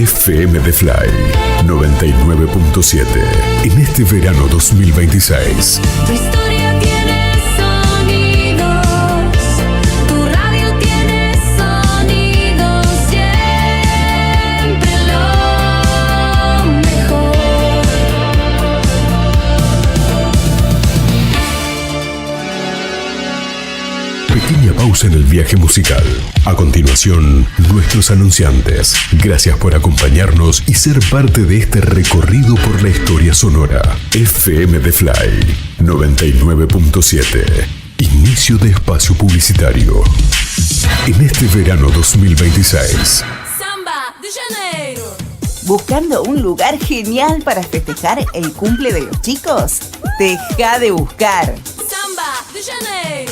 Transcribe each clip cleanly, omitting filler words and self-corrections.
FM The Fly 99.7. En este verano 2026. Tu historia tiene sonidos, tu radio tiene sonidos, siempre lo mejor. Pequeña pausa en el viaje musical. A continuación, nuestros anunciantes. Gracias por acompañarnos y ser parte de este recorrido por la historia sonora. FM The Fly 99.7. Inicio de espacio publicitario. En este verano 2026. Samba de Janeiro. ¿Buscando un lugar genial para festejar el cumple de los chicos? Deja de buscar. Samba de Janeiro.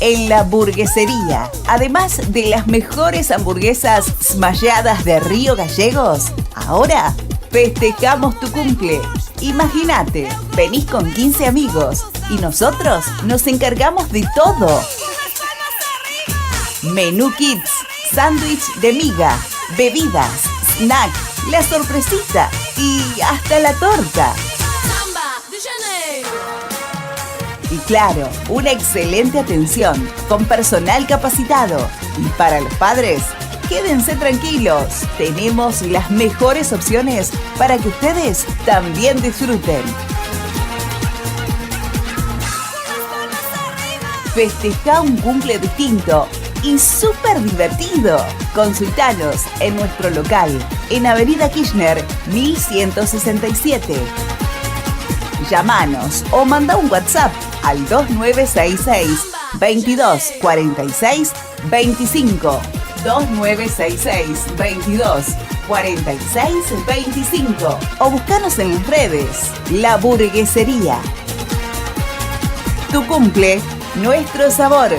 En La Burguesería, además de las mejores hamburguesas smalladas de Río Gallegos, ahora festejamos tu cumple. Imagínate, venís con 15 amigos y nosotros nos encargamos de todo. Menú Kids, sándwich de miga, bebidas, snack, la sorpresita y hasta la torta. Samba de Janeiro. Y claro, una excelente atención con personal capacitado. Y para los padres, quédense tranquilos. Tenemos las mejores opciones para que ustedes también disfruten. Festeja un cumple distinto y súper divertido. Consultanos en nuestro local en Avenida Kirchner 1167. Llámanos o manda un WhatsApp al 2966 22 46 25. 2966 22 46 25. O buscanos en las redes. La Burguesería. Tu cumple, nuestro sabor.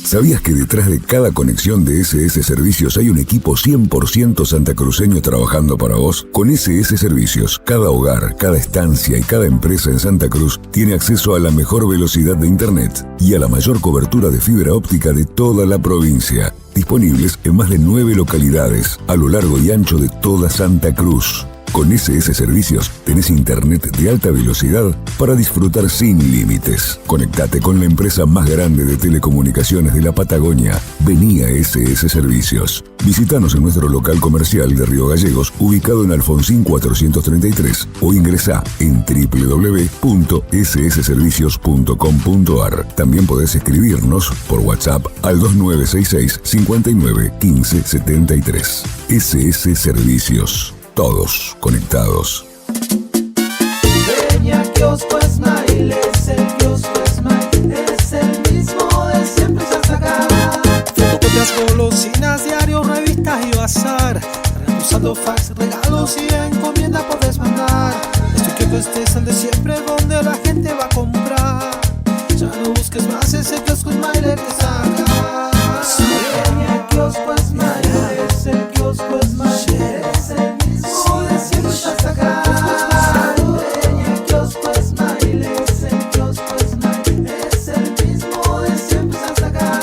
¿Sabías que detrás de cada conexión de SS Servicios hay un equipo 100% santacruceño trabajando para vos? Con SS Servicios, cada hogar, cada estancia y cada empresa en Santa Cruz tiene acceso a la mejor velocidad de Internet y a la mayor cobertura de fibra óptica de toda la provincia. Disponibles en más de 9 localidades a lo largo y ancho de toda Santa Cruz. Con SS Servicios tenés internet de alta velocidad para disfrutar sin límites. Conectate con la empresa más grande de telecomunicaciones de la Patagonia. Vení a SS Servicios. Visítanos en nuestro local comercial de Río Gallegos, ubicado en Alfonsín 433, o ingresá en www.ssservicios.com.ar. También podés escribirnos por WhatsApp al 2966 59 15 73. SS Servicios. Todos conectados. Peña Kiosco Smile, es el kiosco Smile, es el mismo de siempre ya está acá. Fotocopias, golosinas, diarios, revistas y bazar. Usando fax, regalos y encomienda podés mandar. Este kiosco es el de siempre donde la gente va a comprar. Ya no busques más, ese kiosco Smile que está acá. Peña Kiosco Smile, es el kiosco Smile, es el mismo de siempre ya está acá. Peña Kiosco Smile, es el kiosco Smile, es el mismo de siempre ya está acá.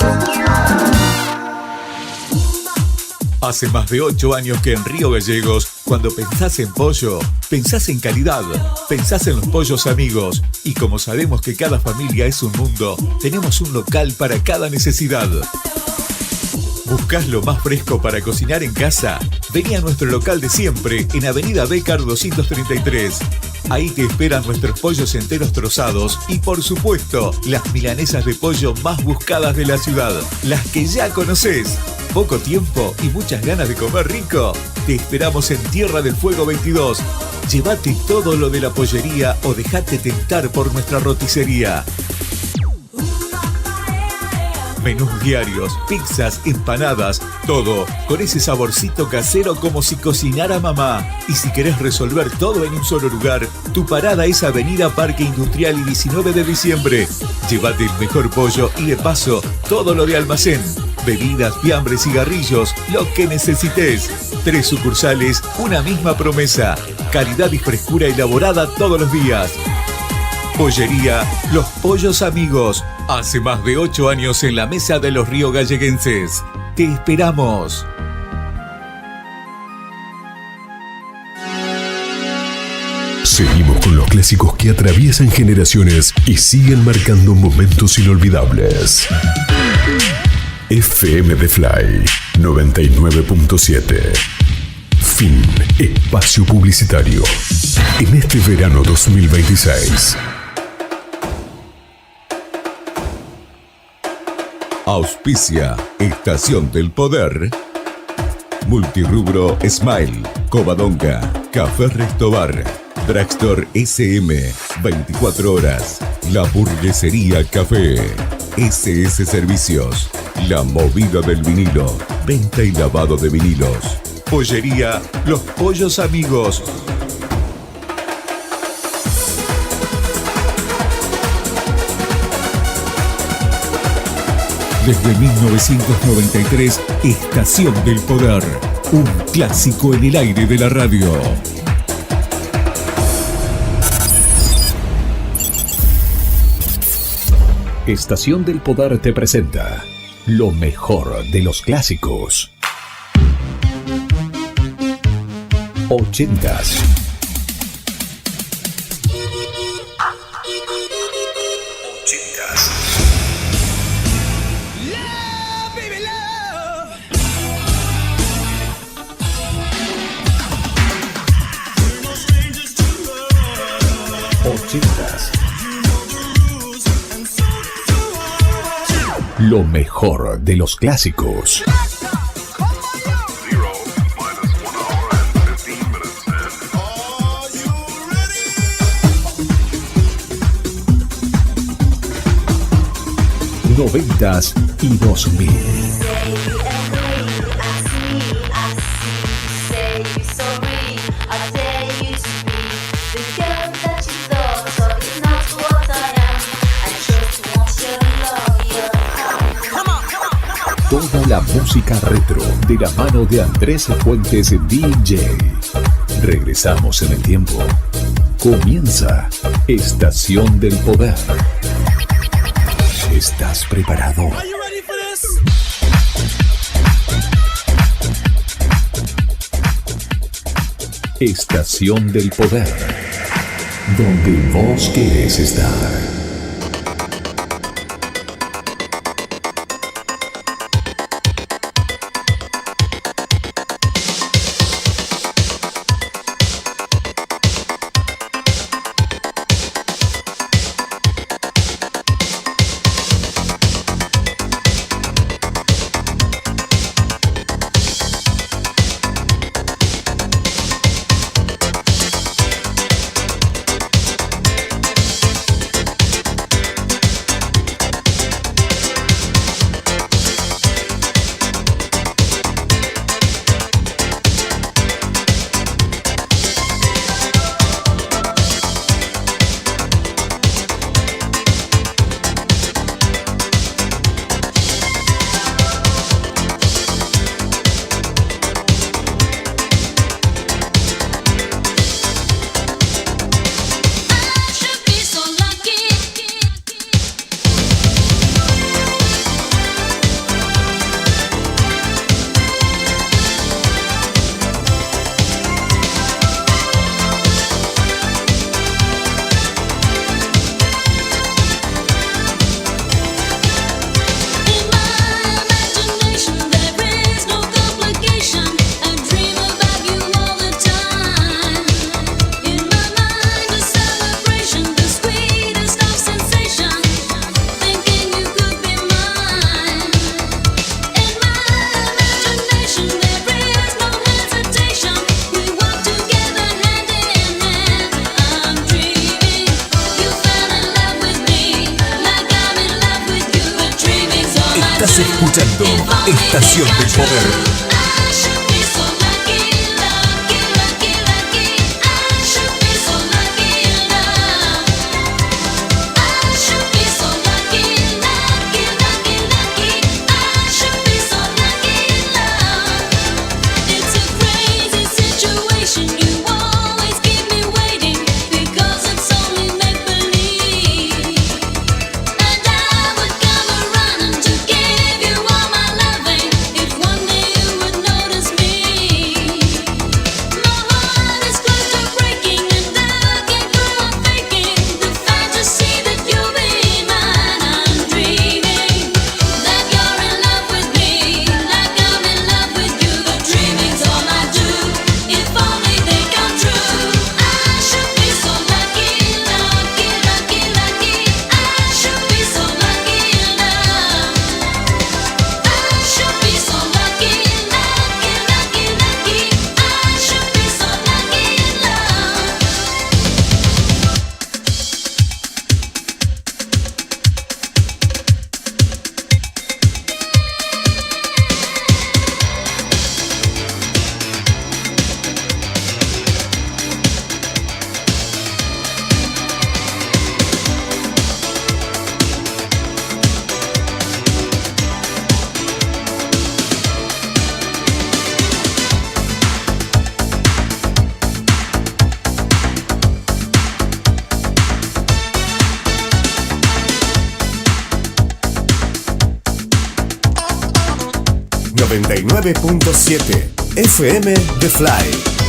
Hace más de 8 años que en Río Gallegos, cuando pensás en pollo, pensás en calidad, pensás en los pollos amigos. Y como sabemos que cada familia es un mundo, tenemos un local para cada necesidad. ¿Buscás lo más fresco para cocinar en casa? Vení a nuestro local de siempre, en Avenida Bécar 233. Ahí te esperan nuestros pollos enteros trozados y, por supuesto, las milanesas de pollo más buscadas de la ciudad, las que ya conocés. ¿Poco tiempo y muchas ganas de comer rico? Te esperamos en Tierra del Fuego 22. Llévate todo lo de la pollería o dejate tentar por nuestra roticería. Menús diarios, pizzas, empanadas, todo con ese saborcito casero como si cocinara mamá. Y si querés resolver todo en un solo lugar, tu parada es Avenida Parque Industrial y 19 de diciembre. Llévate el mejor pollo y de paso todo lo de almacén. Bebidas, fiambres, cigarrillos, lo que necesites. 3 sucursales, una misma promesa. Calidad y frescura elaborada todos los días. Pollería Los Pollos Amigos. Hace más de 8 años en la mesa de los río galleguenses. Te esperamos. Seguimos con los clásicos que atraviesan generaciones y siguen marcando momentos inolvidables. FM The Fly 99.7. Fin. Espacio publicitario. En este verano 2026. Auspicia Estación del Poder. Multirrubro Smile, Covadonga, Café Restobar, Dragstore SM, 24 horas, La Burguesería Café, SS Servicios, La Movida del Vinilo, venta y lavado de vinilos, Pollería Los Pollos Amigos. Desde 1993, Estación del Poder, un clásico en el aire de la radio. Estación del Poder te presenta lo mejor de los clásicos. 80s. 80s. Lo mejor de los clásicos. Noventas y 2000. Toda la música retro de la mano de Andrés Fuentes DJ. Regresamos en el tiempo. Comienza Estación del Poder. ¿Estás preparado? Estación del Poder, donde vos querés estar. Estás escuchando Estación del Poder. If one day you 99.7 FM The Fly.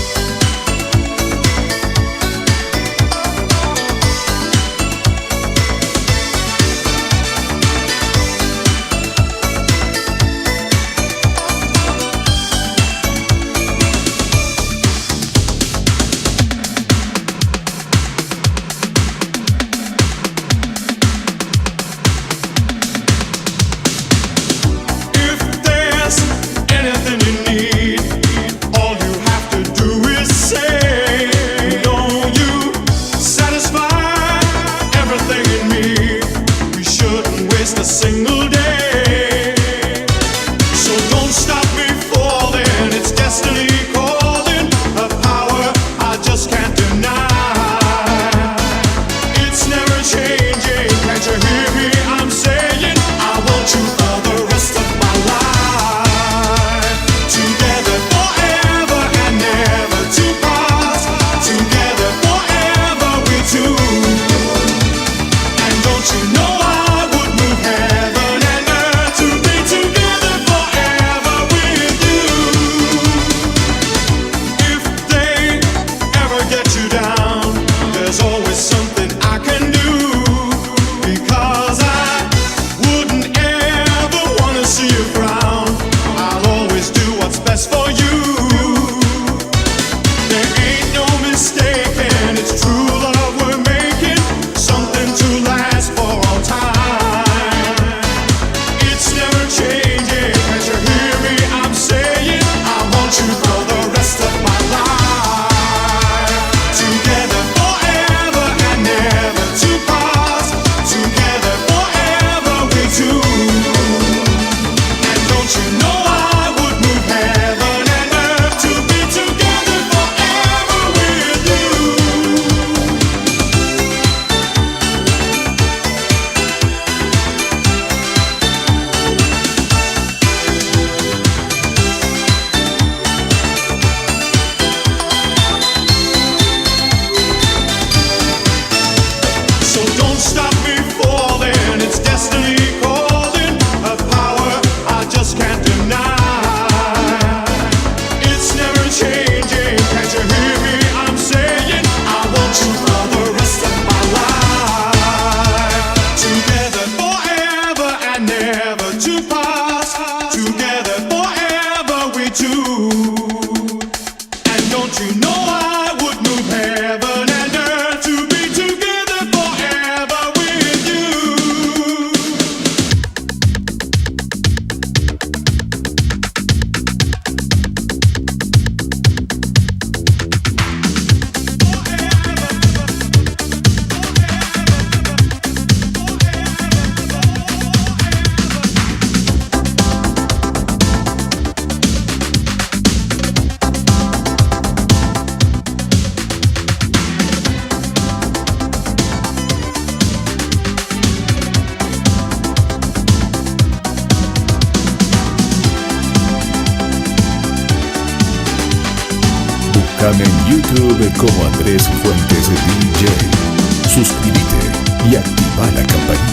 Búscame en YouTube como Andrés Fuentes DJ. Suscríbete y activa la campanita.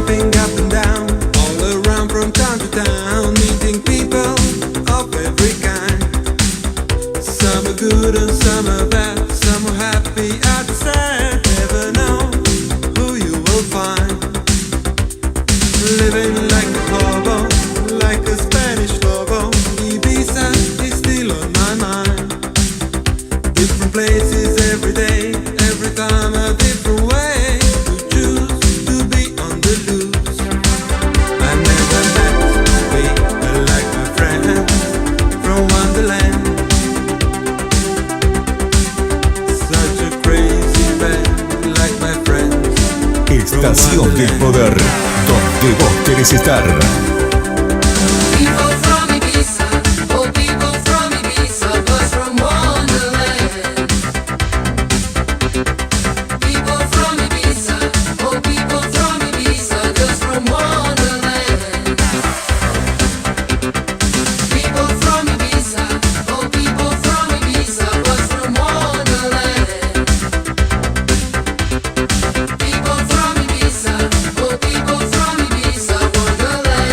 jumping up and down, all around from town to town, meeting people of every kind. Some are good and some are bad, some are happy and sad. Never know who you will find. Living like a hobo, like a Spanish lobo. Ibiza is still on my mind. Different places every day, every time a different way to choose to be on the loose. I never met people like my friends from Wonderland. Such a crazy band like my friends. Estación del Poder, donde vos querés estar. People from Ibiza, oh people from Ibiza, boys from Wonderland. People from Ibiza, oh people from Ibiza, girls from Wonderland. People from Ibiza, oh people from Ibiza, boys from Wonderland. People from Ibiza, oh people from Ibiza, Wonderland.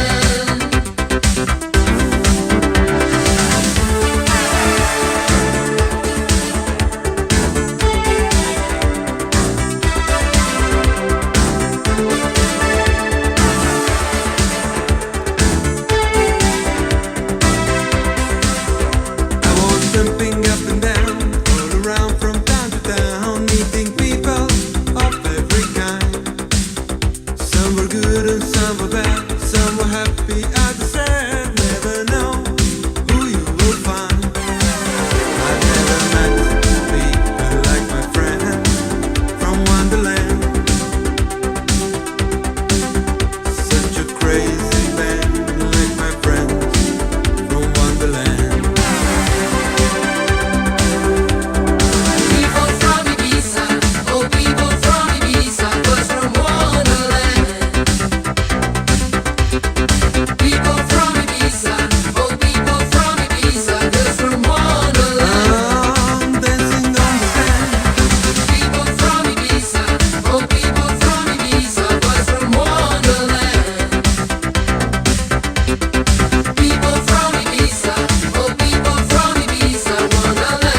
I was jumping up and down, all around from town to town, meeting people of every kind. Some were good and some were bad, some were happy, others sad. Never know who you will find. I never met people like my friends from Wonderland. Such a crazy band like my friends from Wonderland. People from Ibiza, oh people from Ibiza, boys from Wonderland. People from Ibiza, oh people from Ibiza, girls from Wonderland. Dancing on the sand. People from Ibiza, oh people from Ibiza, boys from Wonderland. People from Ibiza, oh people from Ibiza, Wonderland.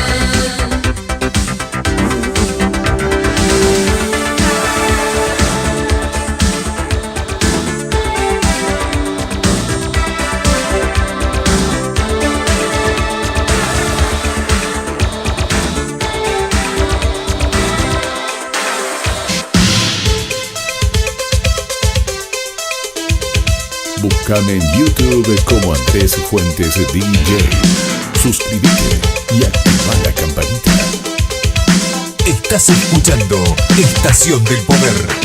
Búscame en YouTube como Andrés Fuentes DJ. Suscríbete y activa la campanita. Estás escuchando Estación del Poder.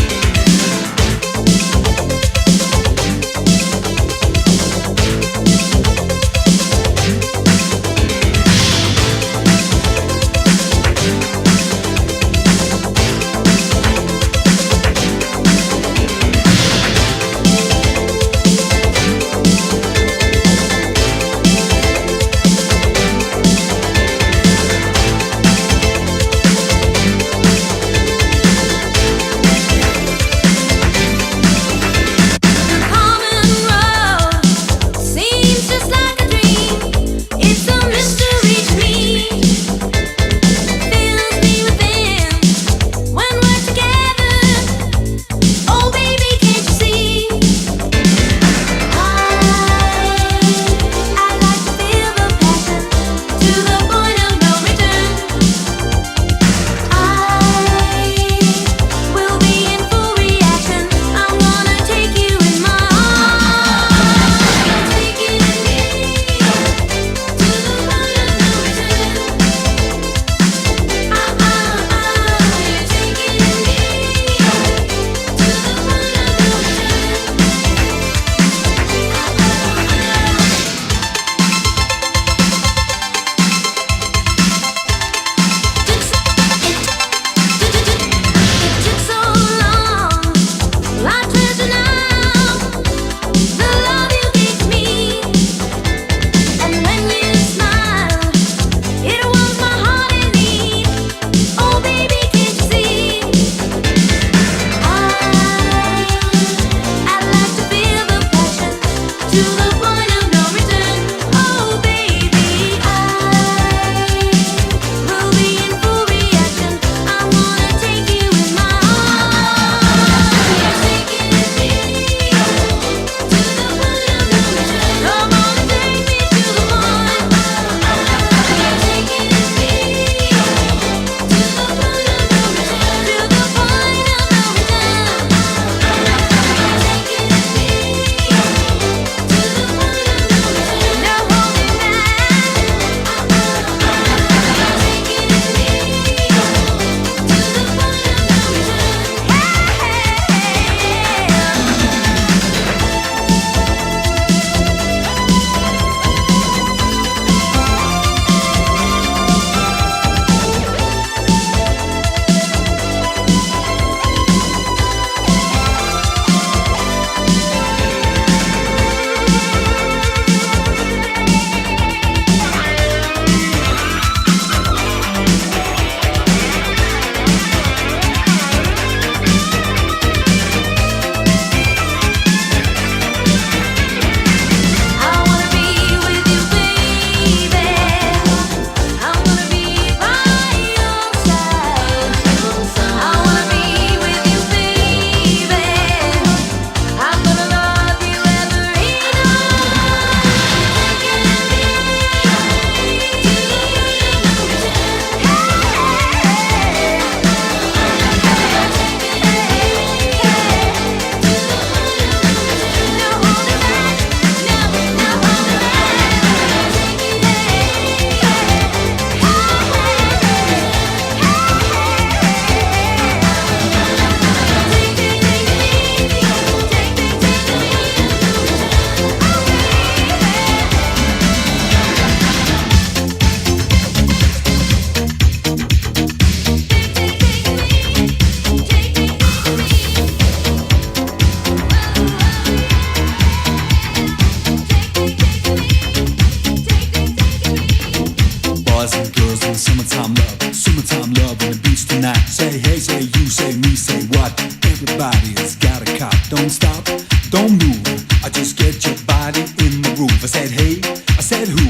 Everybody's got a cop. Don't stop, don't move. I just get your body in the groove. I said hey, I said who,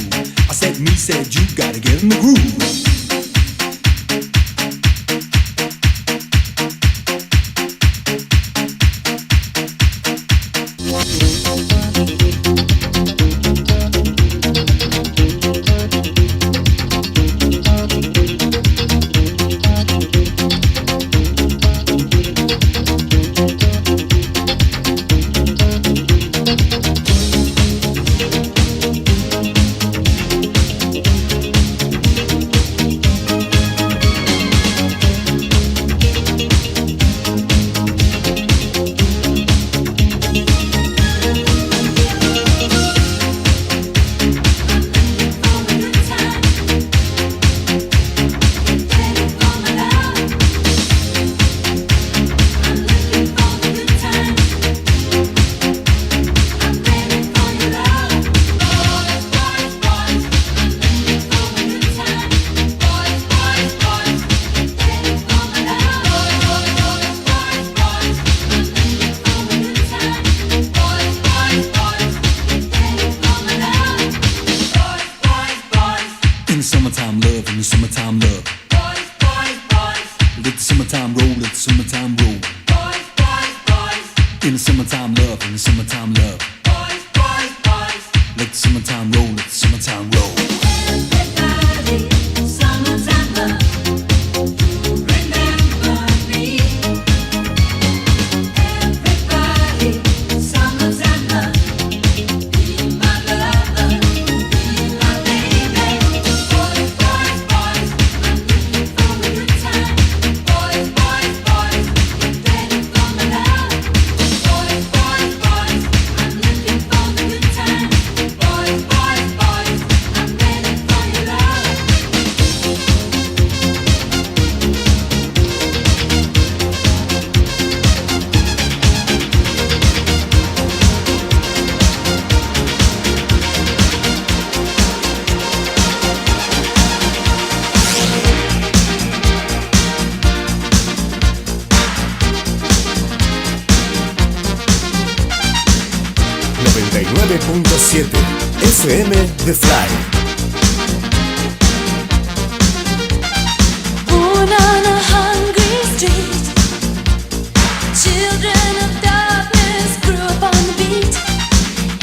I said me, said you. Gotta get in the groove. FM The Fly. Born on a hungry street, children of darkness grew up on the beat.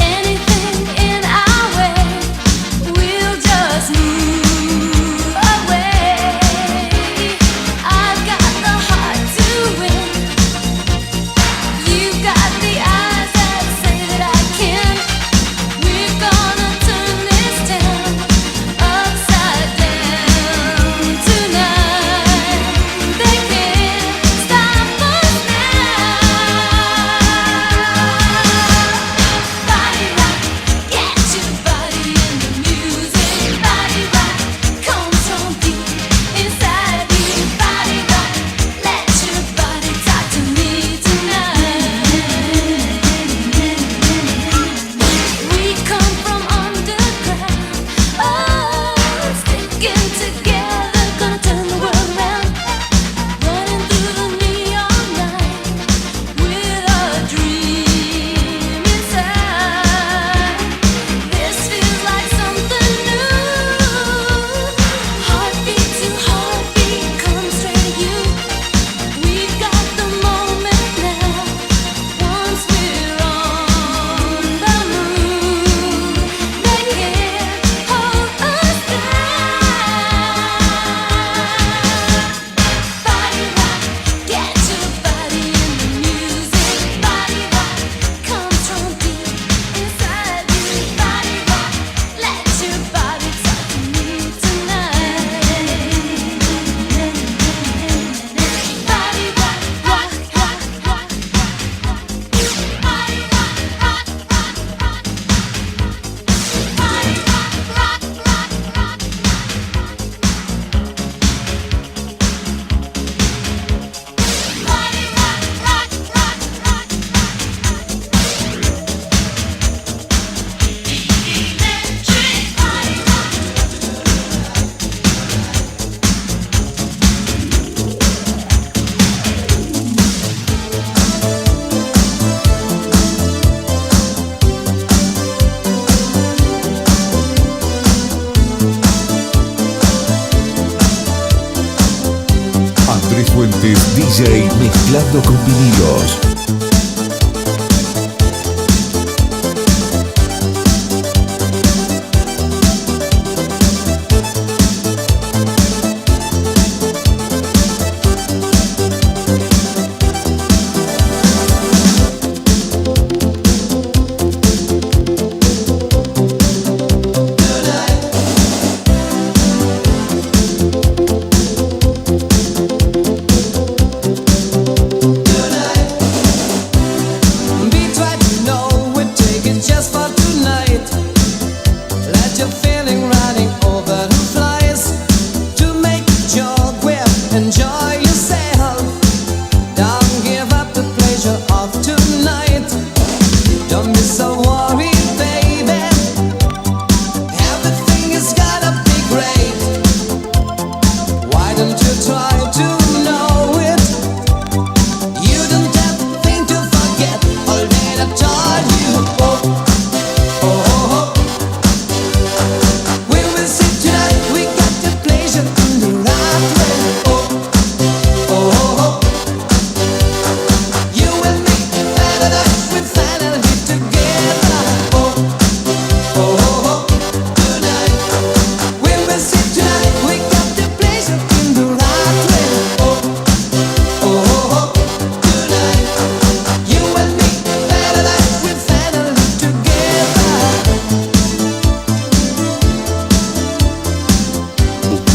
Anything in our way, we'll just move away. I've got the heart to win. You've got the eyes that say that I can. We're gonna turn this town DJ mezclando con vinilos.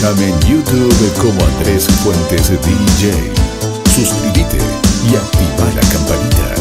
Búscame en YouTube como Andrés Fuentes DJ. Suscríbete y activa la campanita.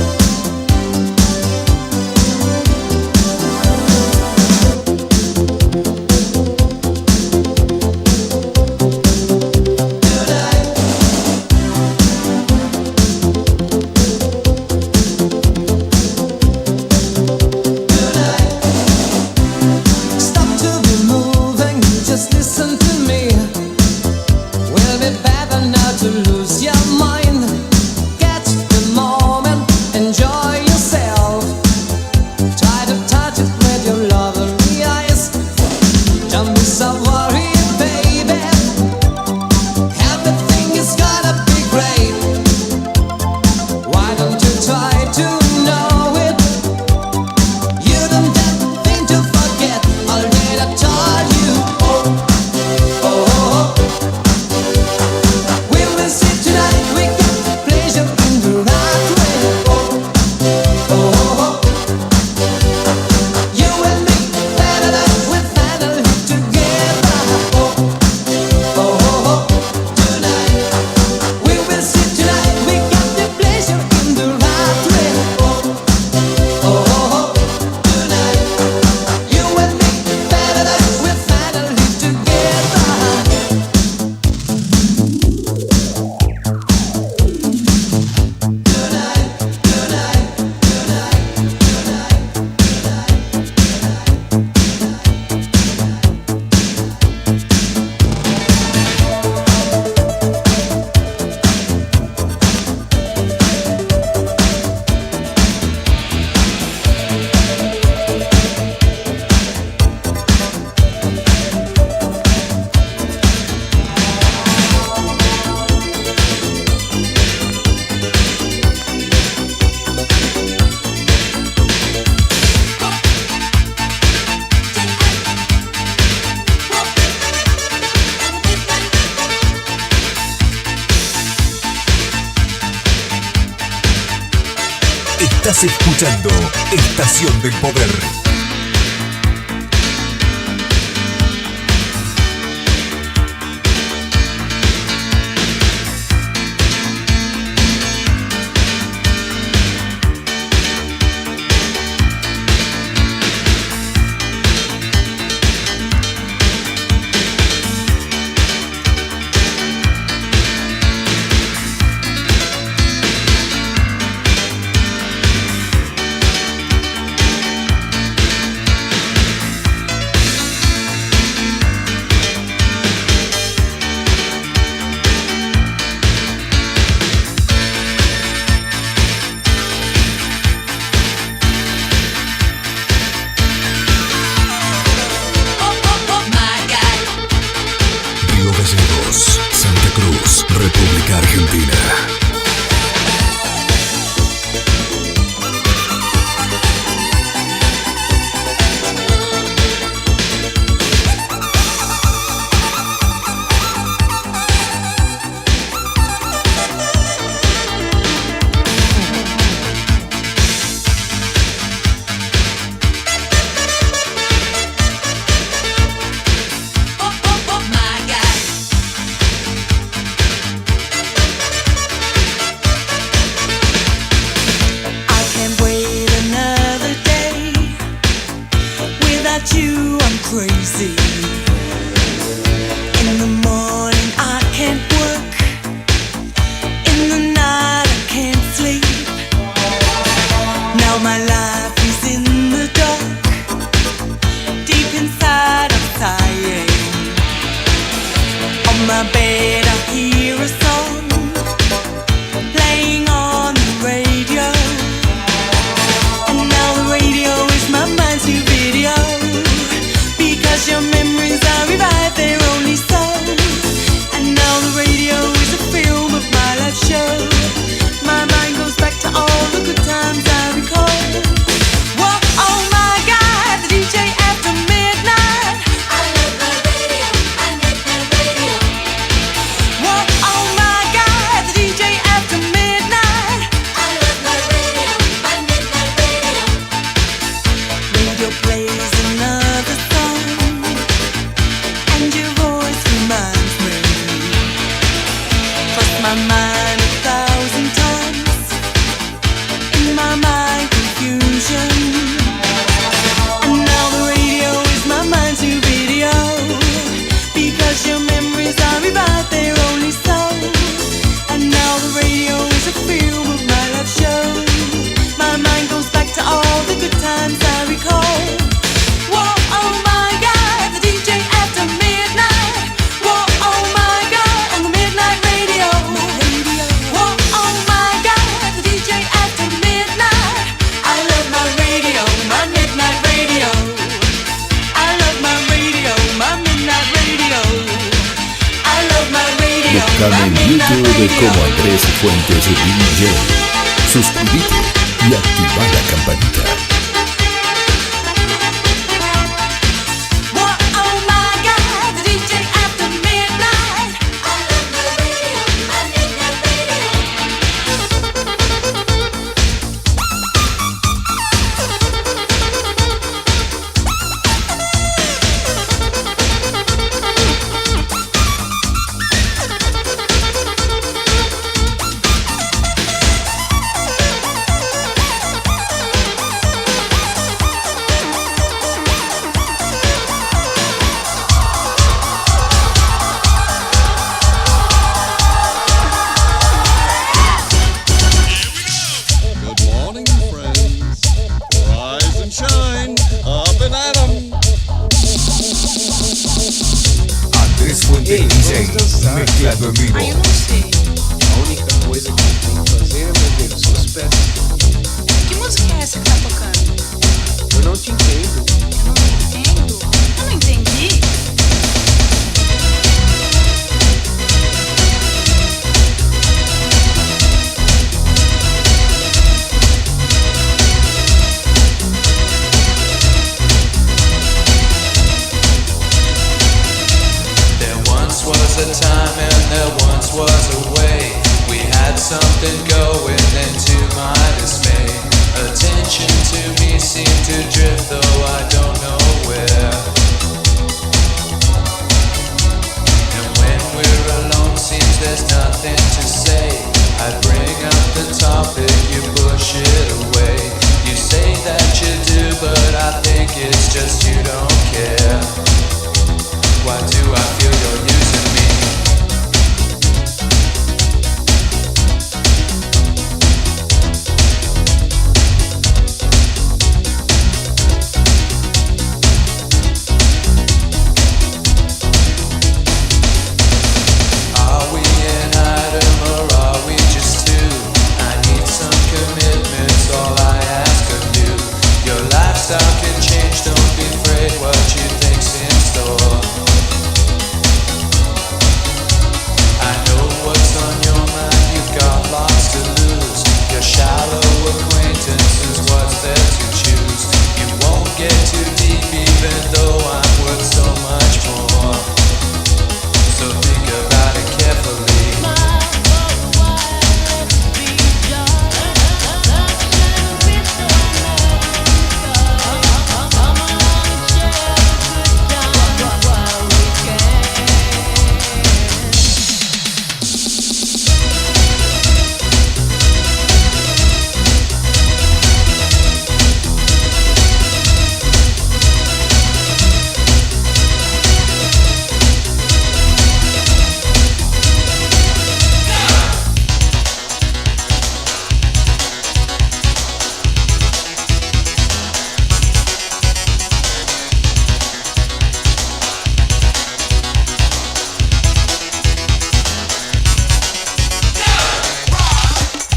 Estás escuchando Estación del Poder. YouTube como Andrés Fuentes DJ. Suscríbete y activa la campanita. Mezclado en vivo. Eu não sei. A única coisa que eu tenho que fazer é mover os seus pés. Que música é essa que tá tocando? Eu não te entendo. Eu não entendo. Eu não entendi. Was a time and there once was a way. We had something going, and to my dismay, attention to me seemed to drift, though I don't know where. And when we're alone, seems there's nothing to say. I bring up the topic, you push it away. You say that you do, but I think it's just you don't care. Why do I feel you're using me? Are we an item or are we just two? I need some commitments, all I ask of you. Your lifestyle can change, don't be afraid what you think's in store. I know what's on your mind, you've got lots to lose. Your shallow acquaintance is what's there to choose. You won't get too deep even though I'm worth so much more. So think about it carefully.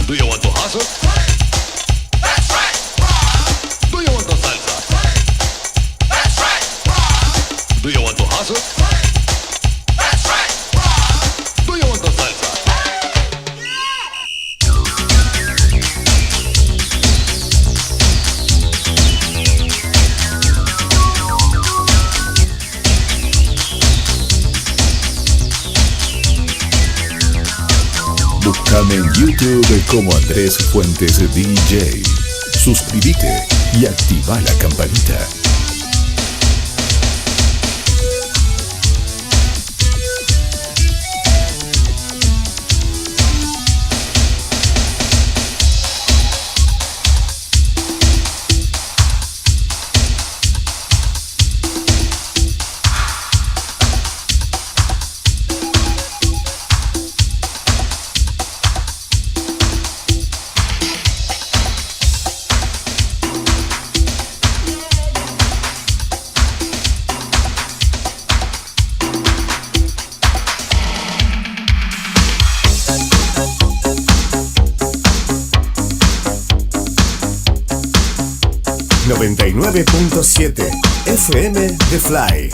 Do you want to hustle? That's right. Do you want to salsa? That's right. Do you want to hustle? That's right. Do you want to salsa? 'Búscame en YouTube como Andrés Fuentes DJ. Suscríbete y activa la campanita.99.7 FM The Fly.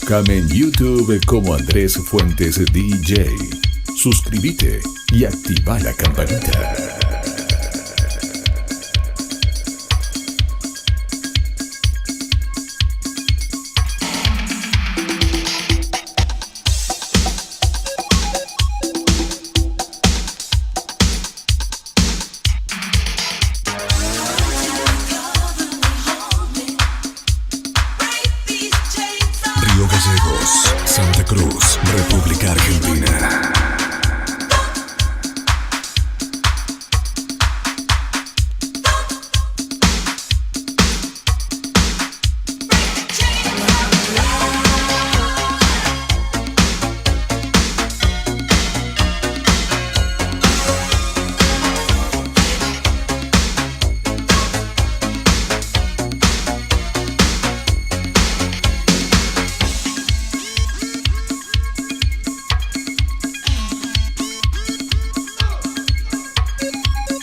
Búscame en YouTube como Andrés Fuentes DJ. Suscríbete y activa la campanita. Río Gallegos, Santa Cruz, República Argentina.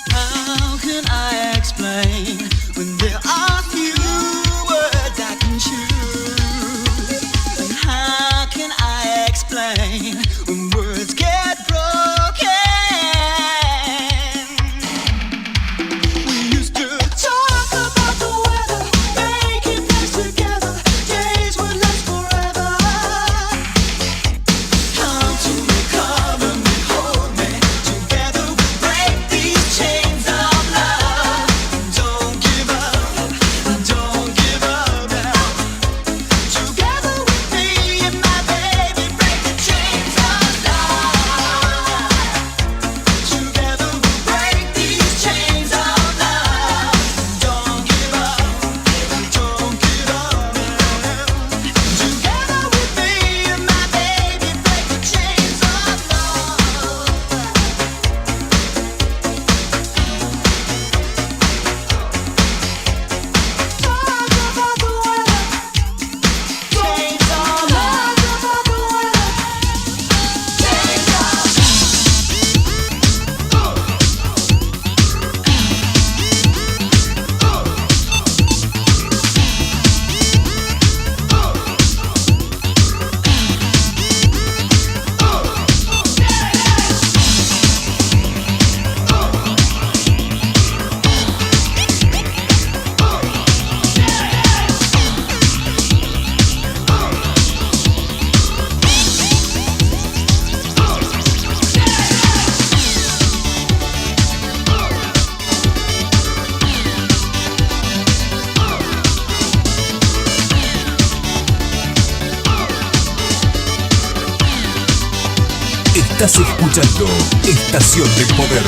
How can I explain when there are few words I can choose? And how can I explain when words get broken? We used to talk about the weather, making plans together. Days would last forever. Come to me, cover me, hold me. Together we break these chains of love. Don't give up now. Together with me and my baby, break the chains of love. Together we break these chains of love. Don't give up now. Together with me and my baby, break the chains of love. Talk about the weather, chains of love. Talk about the weather, chains of Estás escuchando Estación del Poder.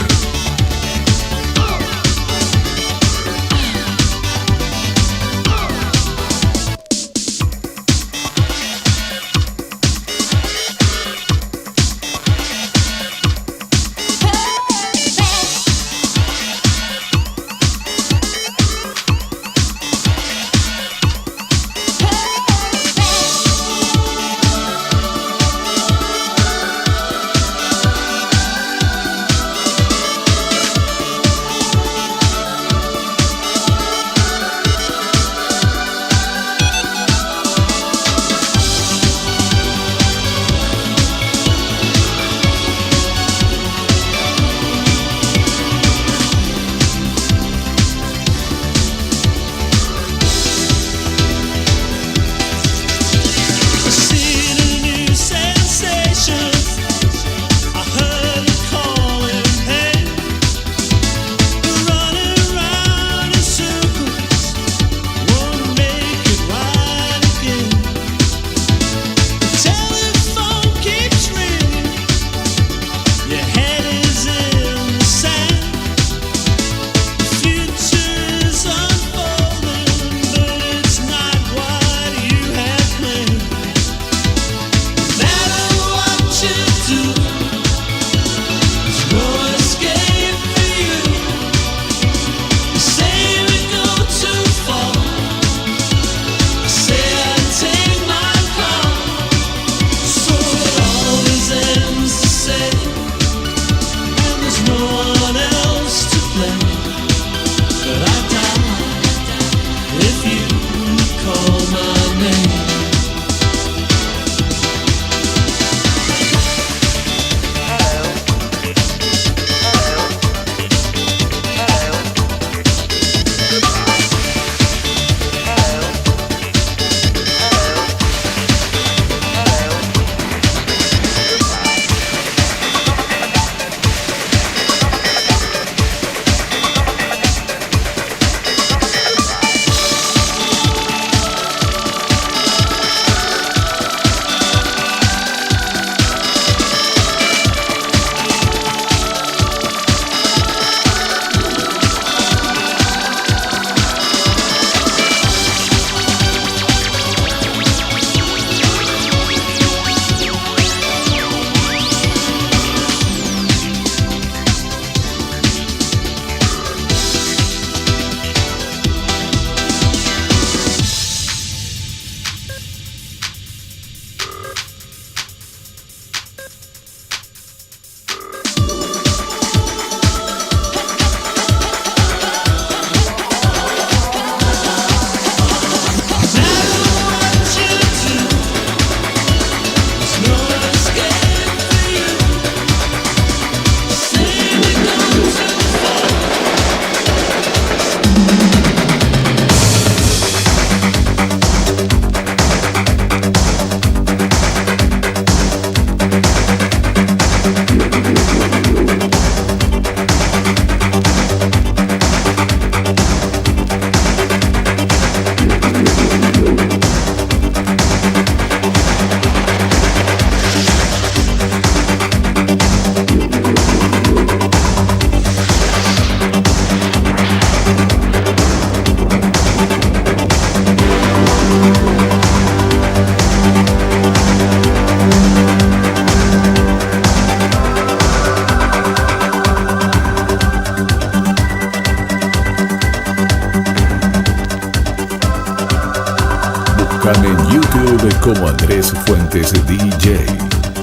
YouTube como Andrés Fuentes DJ.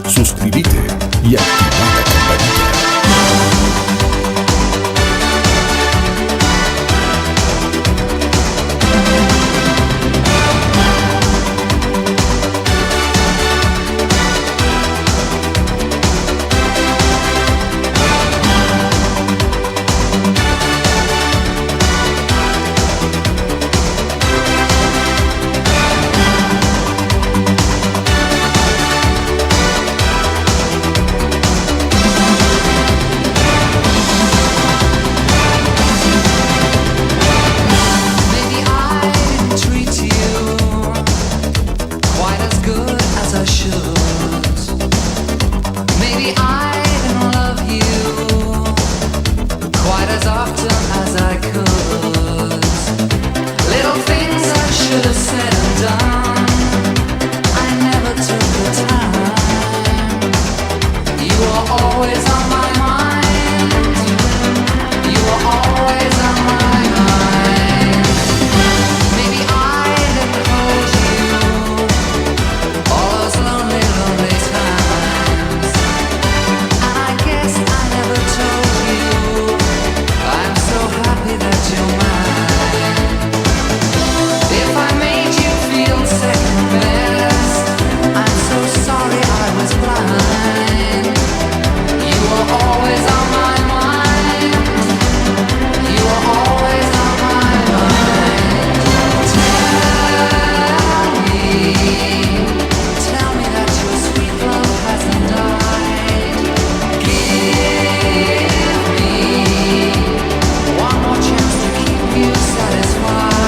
Suscríbete y activa la campanita. Maybe I didn't treat you quite as good as I should. Maybe I didn't love you quite as often as I could. Little things I should have said and done, I never took the time. You were always on my mind. You were always on my mind. Maybe I didn't hold you all those lonely, lonely times. And I guess I never told you I'm so happy that you're mine. If I made you feel second best, I'm so sorry I was blind. You were always on my mind. You were always on my mind. Tell me that your sweet love hasn't died. Give me one more chance to keep you satisfied.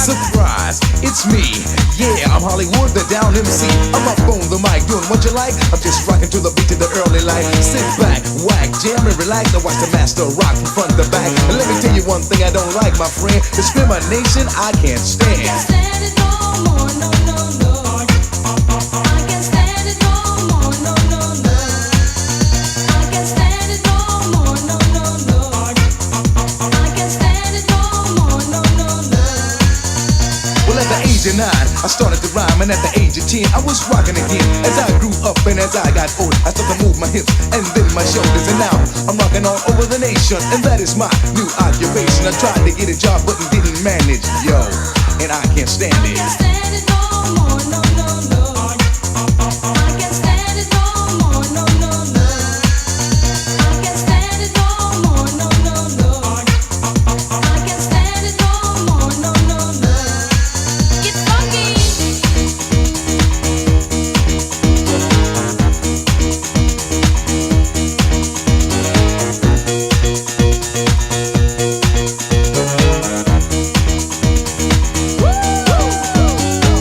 Surprise, it's me. Yeah, I'm Hollywood, the down MC. I'm up on the mic, doing what you like. I'm just rocking to the beat of the early light. Sit back, whack, jam and relax. I watch the master rock from front to back. And let me tell you one thing I don't like, my friend. Discrimination, I can't stand. Well, at the age of 9, I started to rhyme, and at the age of 10, I was rocking again. As I grew up and as I got old, I started to move my hips and then my shoulders, and now I'm rocking all over the nation, and that is my new occupation. I tried to get a job, but didn't manage, yo, and I can't stand it.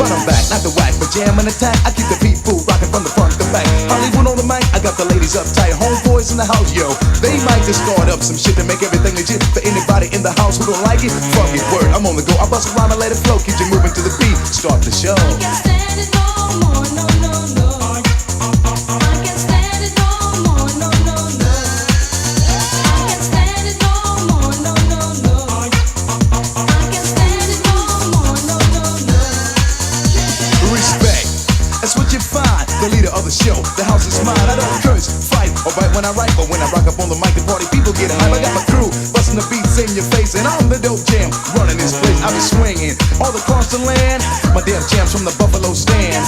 But I'm back, not the whack, but jam and attack. I keep the people rocking from the front to back. Hollywood on the mic, I got the ladies uptight. Homeboys in the house, yo. They might just start up some shit to make everything legit. For anybody in the house who don't like it, fuck it, word, I'm on the go. I bust around and let it flow, keep you moving to the beat. Start the show. Respect, that's what you find. The leader of the show, the house is mine. I don't curse, fight, or bite when I write, but when I rock up on the mic, the party people get hype. I got my crew busting the beats in your face, and I'm the dope jam running this place. I be swinging all across the land. My damn jams from the Buffalo stand.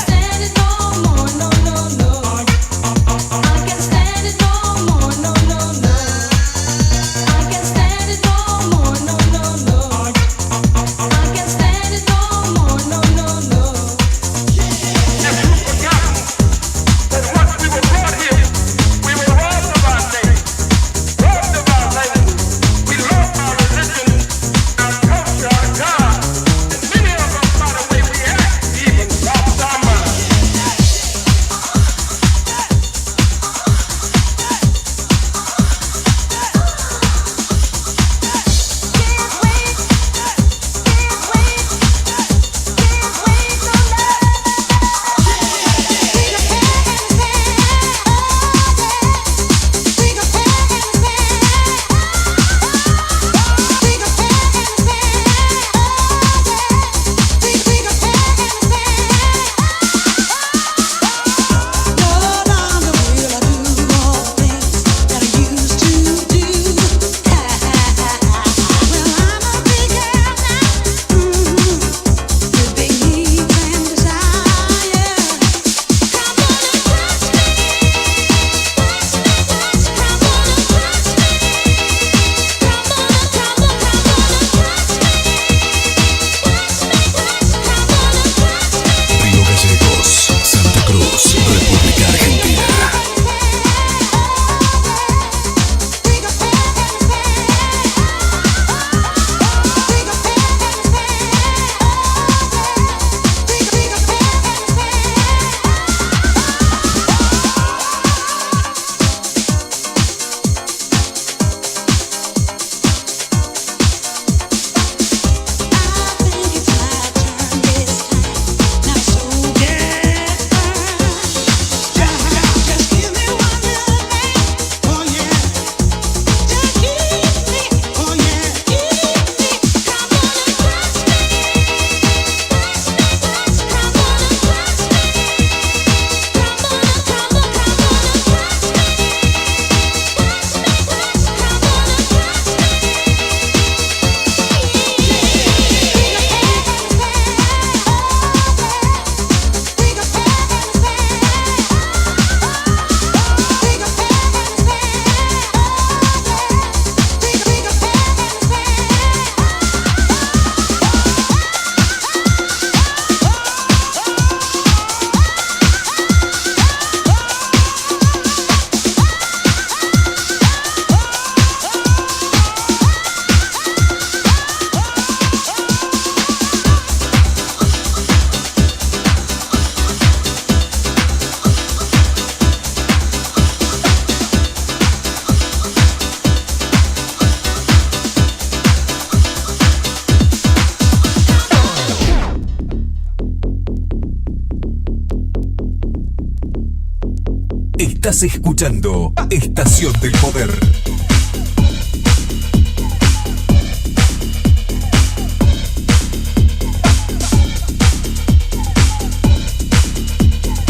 Estás escuchando Estación del Poder.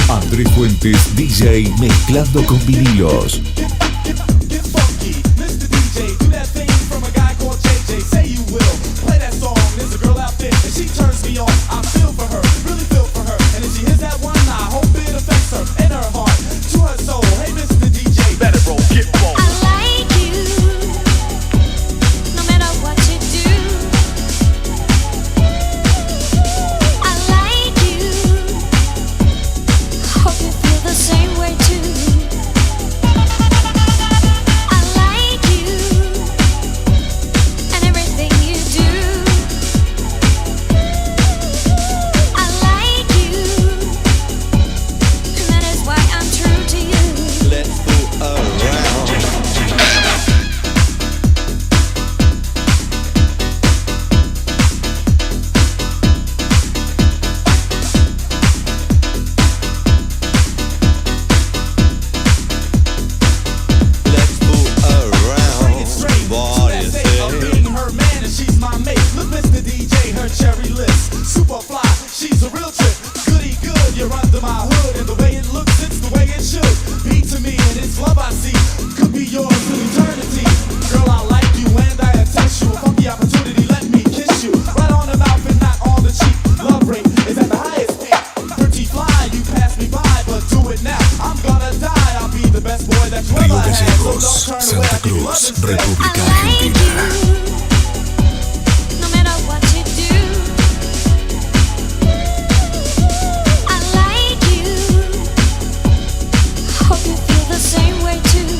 Andrés Fuentes, DJ mezclando con vinilos. Same way too. Santa Cruz, República Argentina. No matter what you do, I like you. Hope you feel the same way too.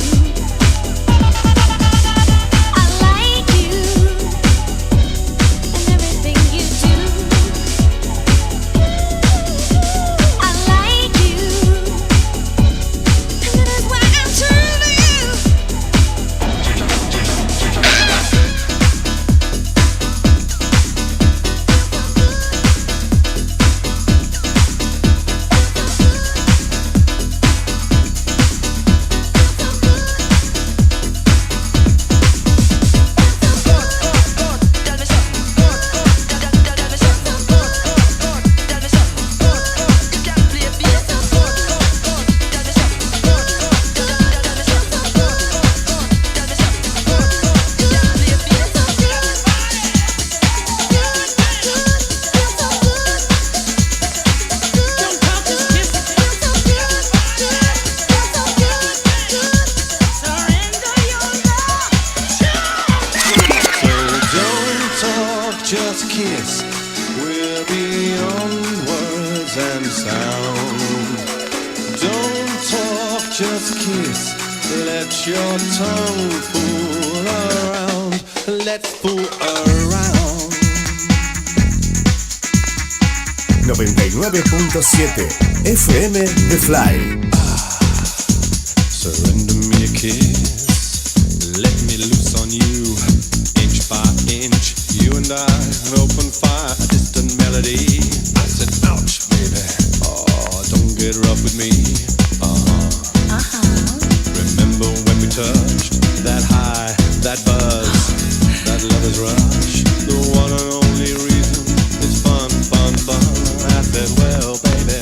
I like you and everything you do. I like you, and that is why I'm true to you. Just kiss. We're beyond words and sound. Don't talk, just kiss. Let your tongue fool around. Let's fool around. 99.7 FM The Fly. Surrender me a kiss. Let me loose on you. Inch by inch, you and I, an open fire, a distant melody. I said, ouch, baby. Oh, don't get rough with me. Remember when we touched that high, that buzz, that lover's rush? The one and only reason it's fun, fun, fun. I said, well, baby,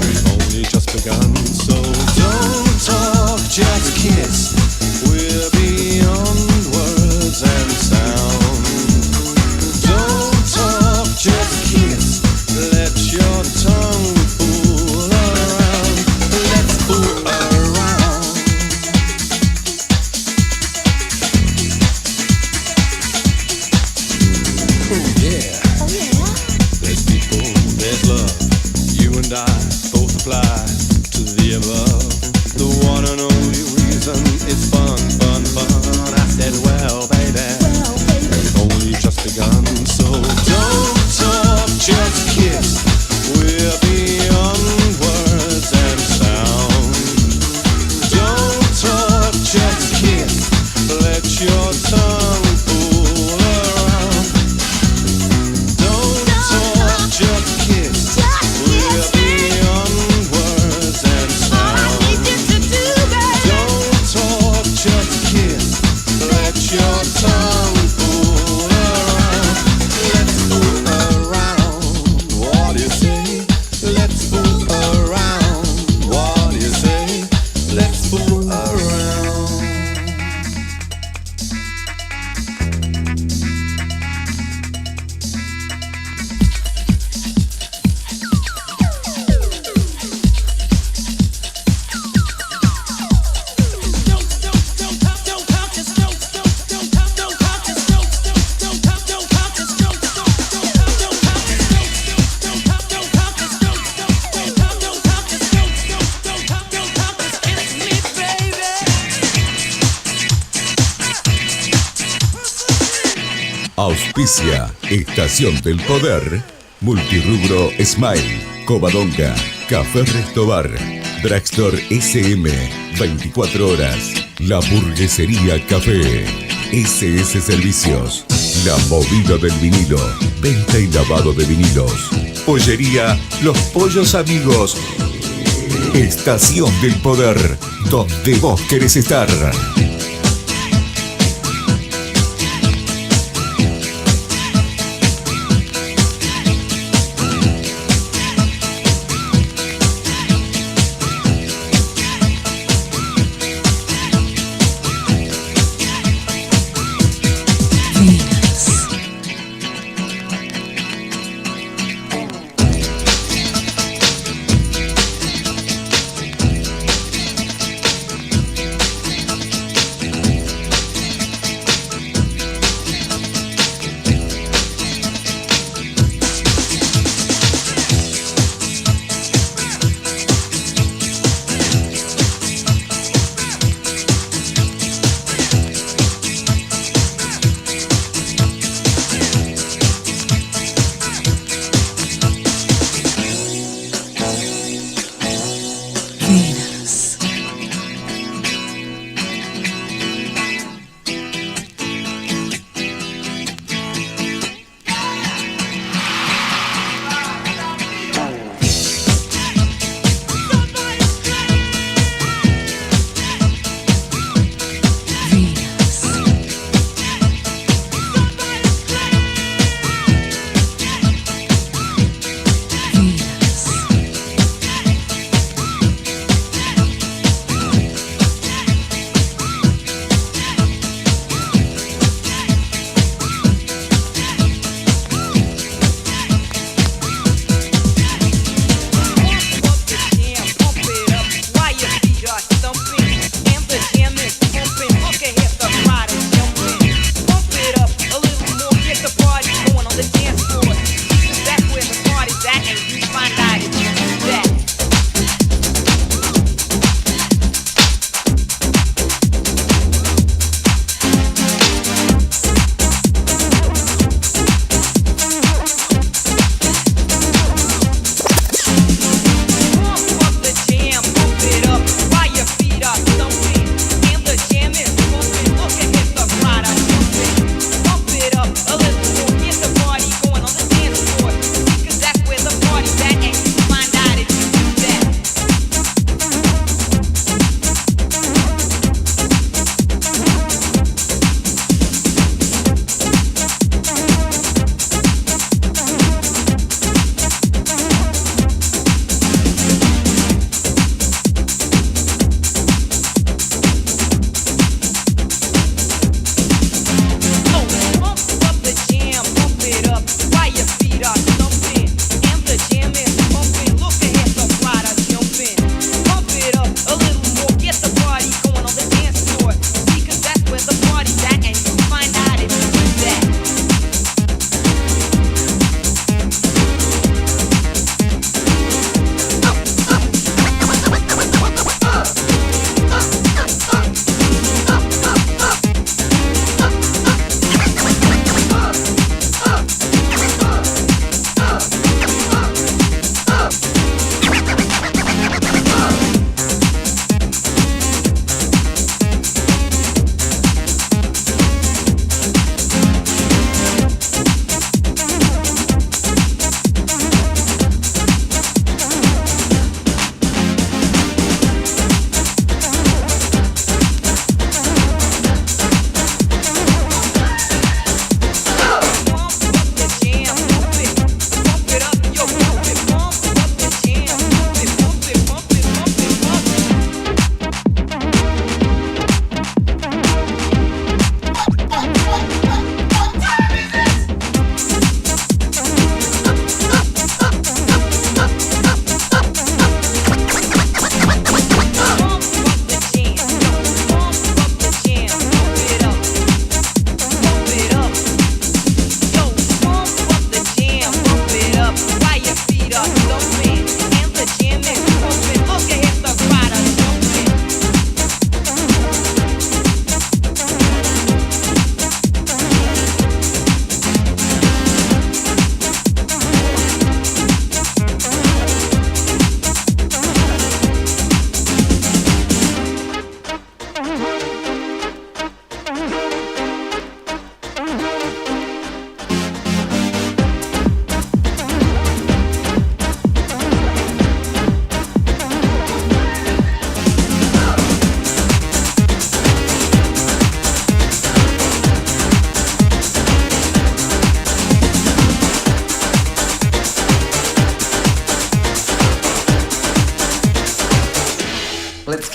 we've only just begun. So don't talk, just kiss. We're beyond words and sound. Don't talk, just kiss. Let your tongue fool around. Let's fool around. Oh yeah. There's people, there's love. You and I both apply to the above. The one and only reason is fun, fun, fun. I said, well, baby, we've only just begun. So don't talk, just kiss. We're beyond words and sound. Don't talk, just kiss. Let your tongue fool around. Don't talk, just kiss. We're beyond words and sound. Auspicia Estación del Poder, Multirubro Smile, Covadonga, Café Restobar, Drugstore SM, 24 horas, La Burguesería Café, SS Servicios, La Movida del Vinilo, venta y lavado de vinilos, Pollería Los Pollos Amigos, Estación del Poder, donde vos querés estar.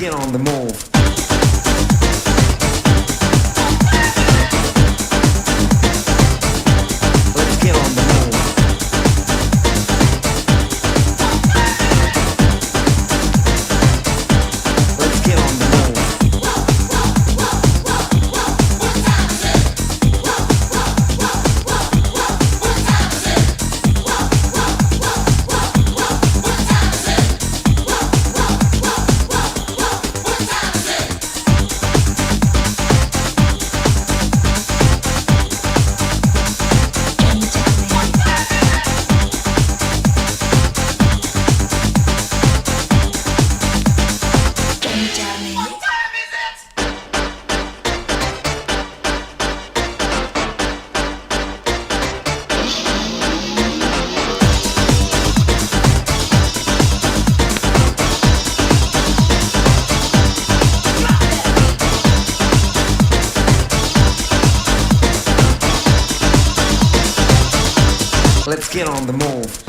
get on the move. Let's get on the move. Let's get on the move. Let's get on the move. Can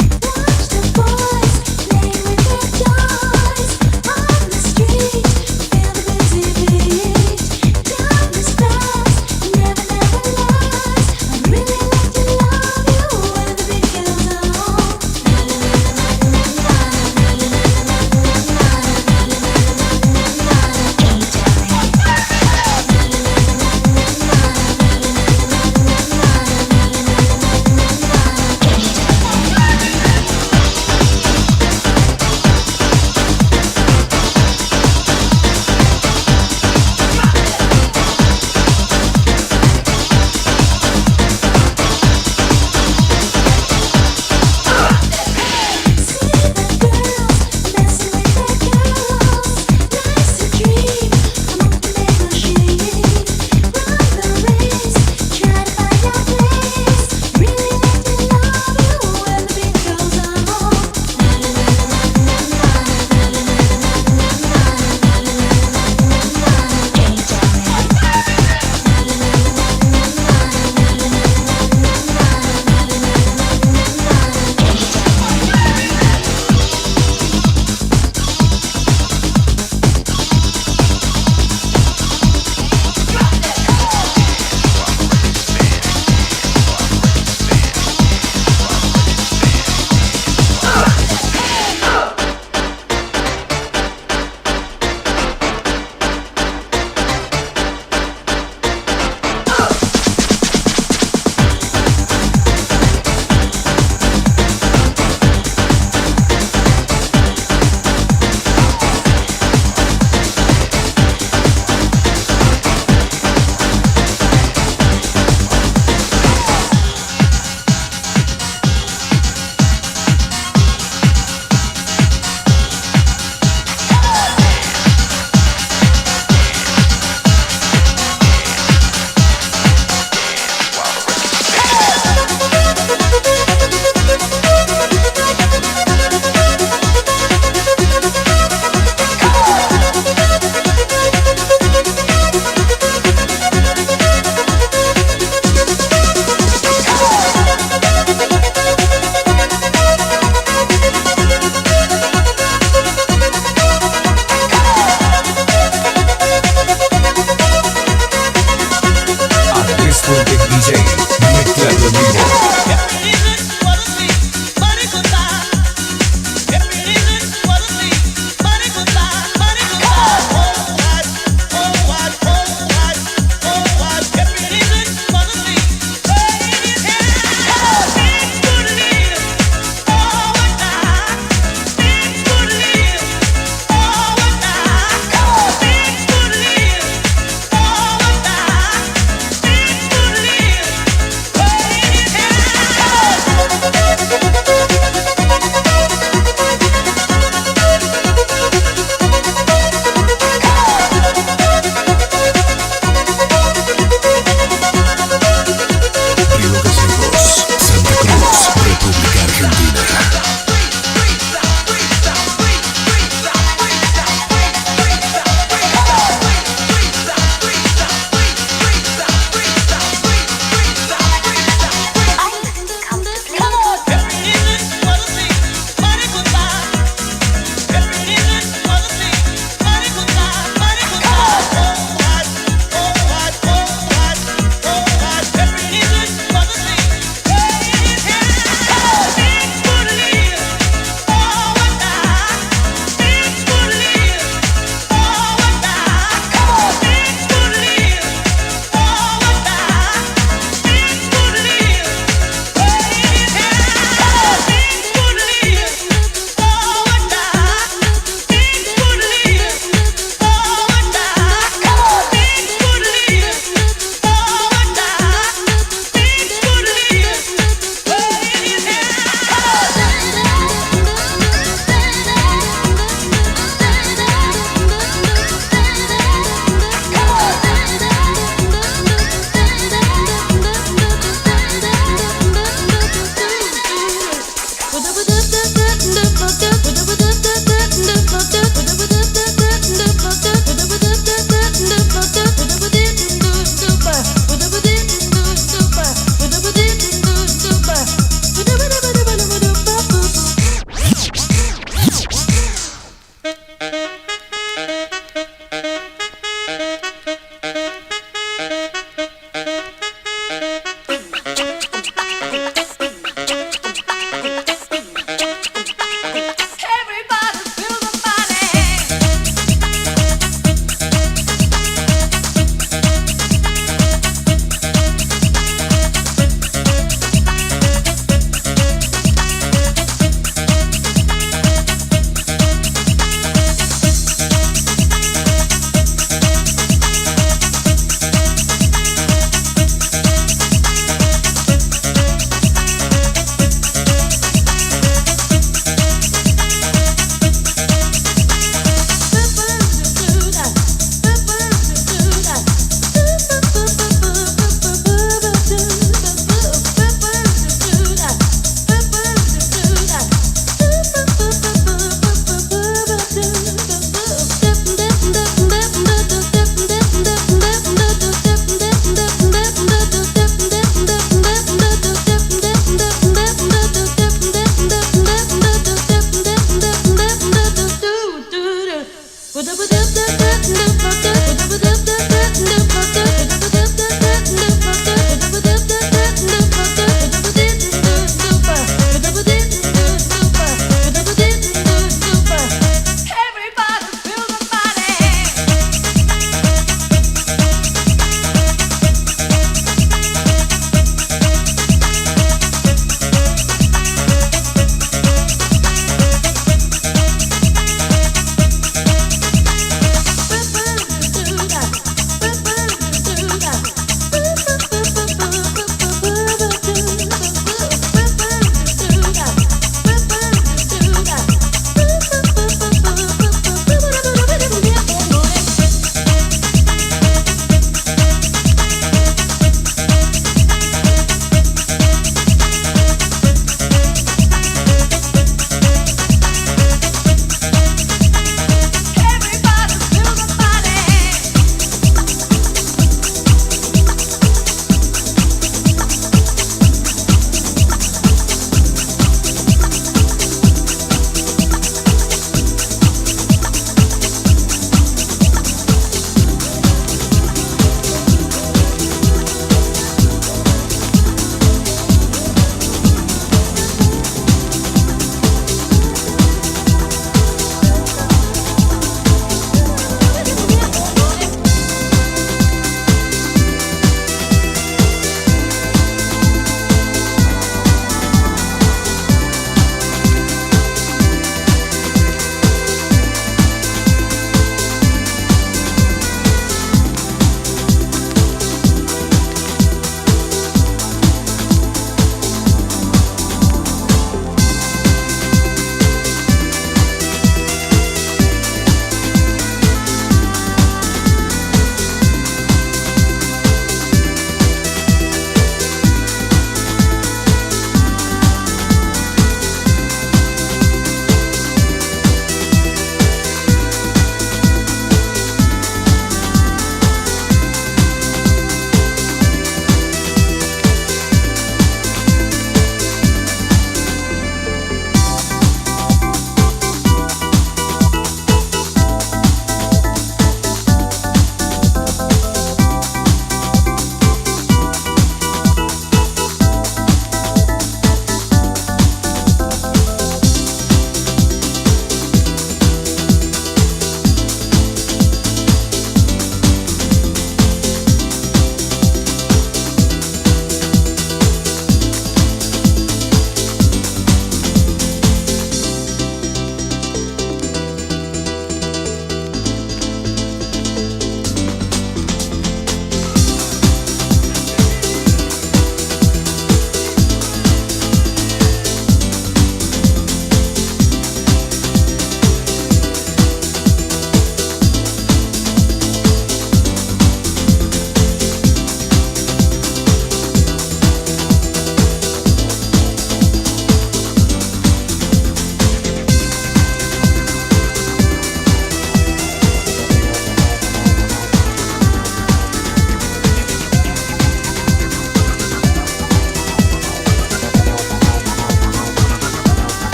you tell me?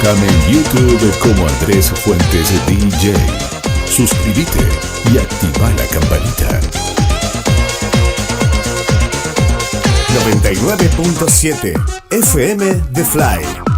Búscame en YouTube como Andrés Fuentes DJ. Suscríbete y activa la campanita. 99.7 FM The Fly.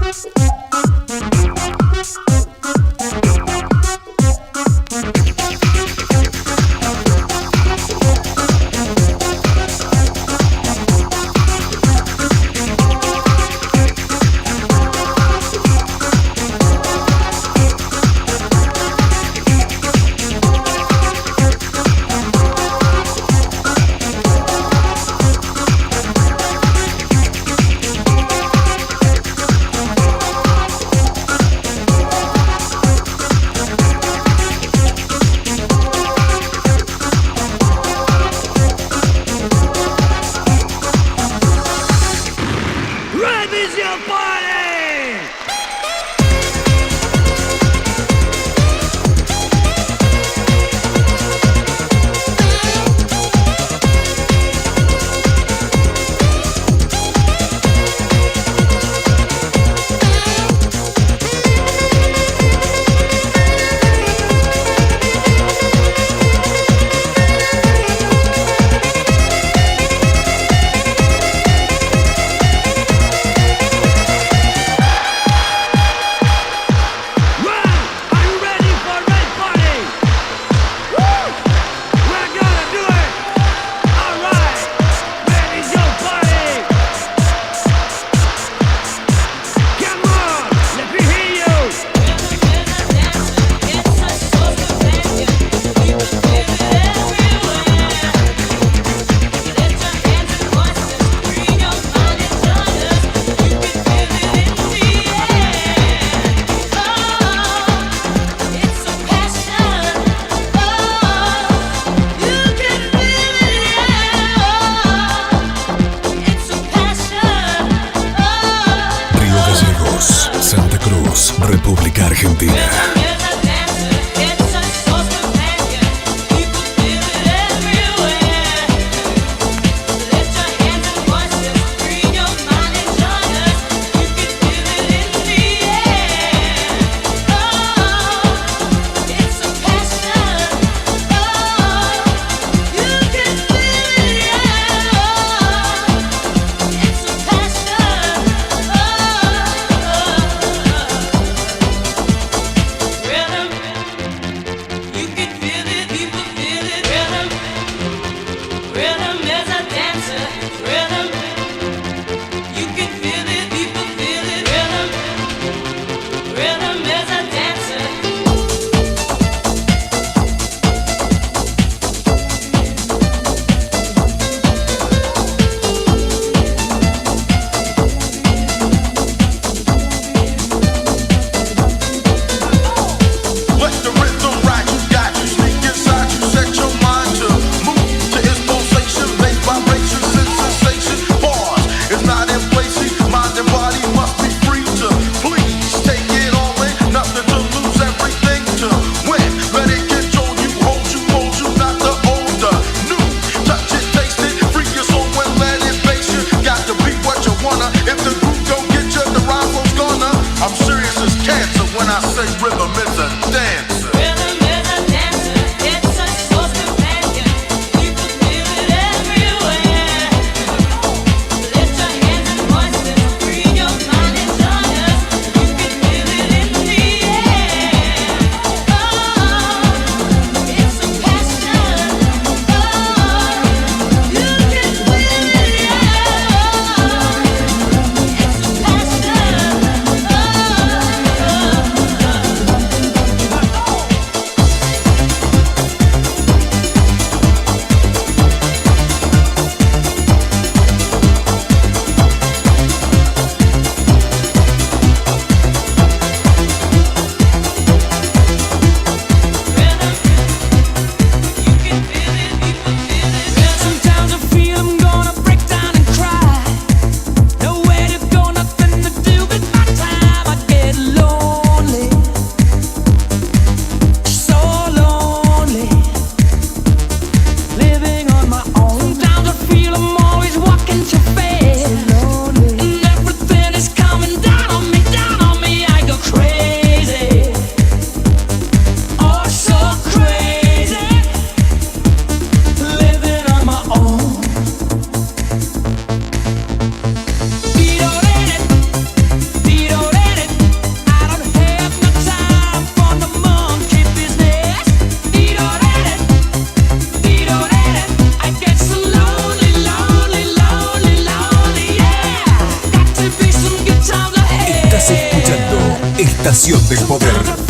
Estación del Poder.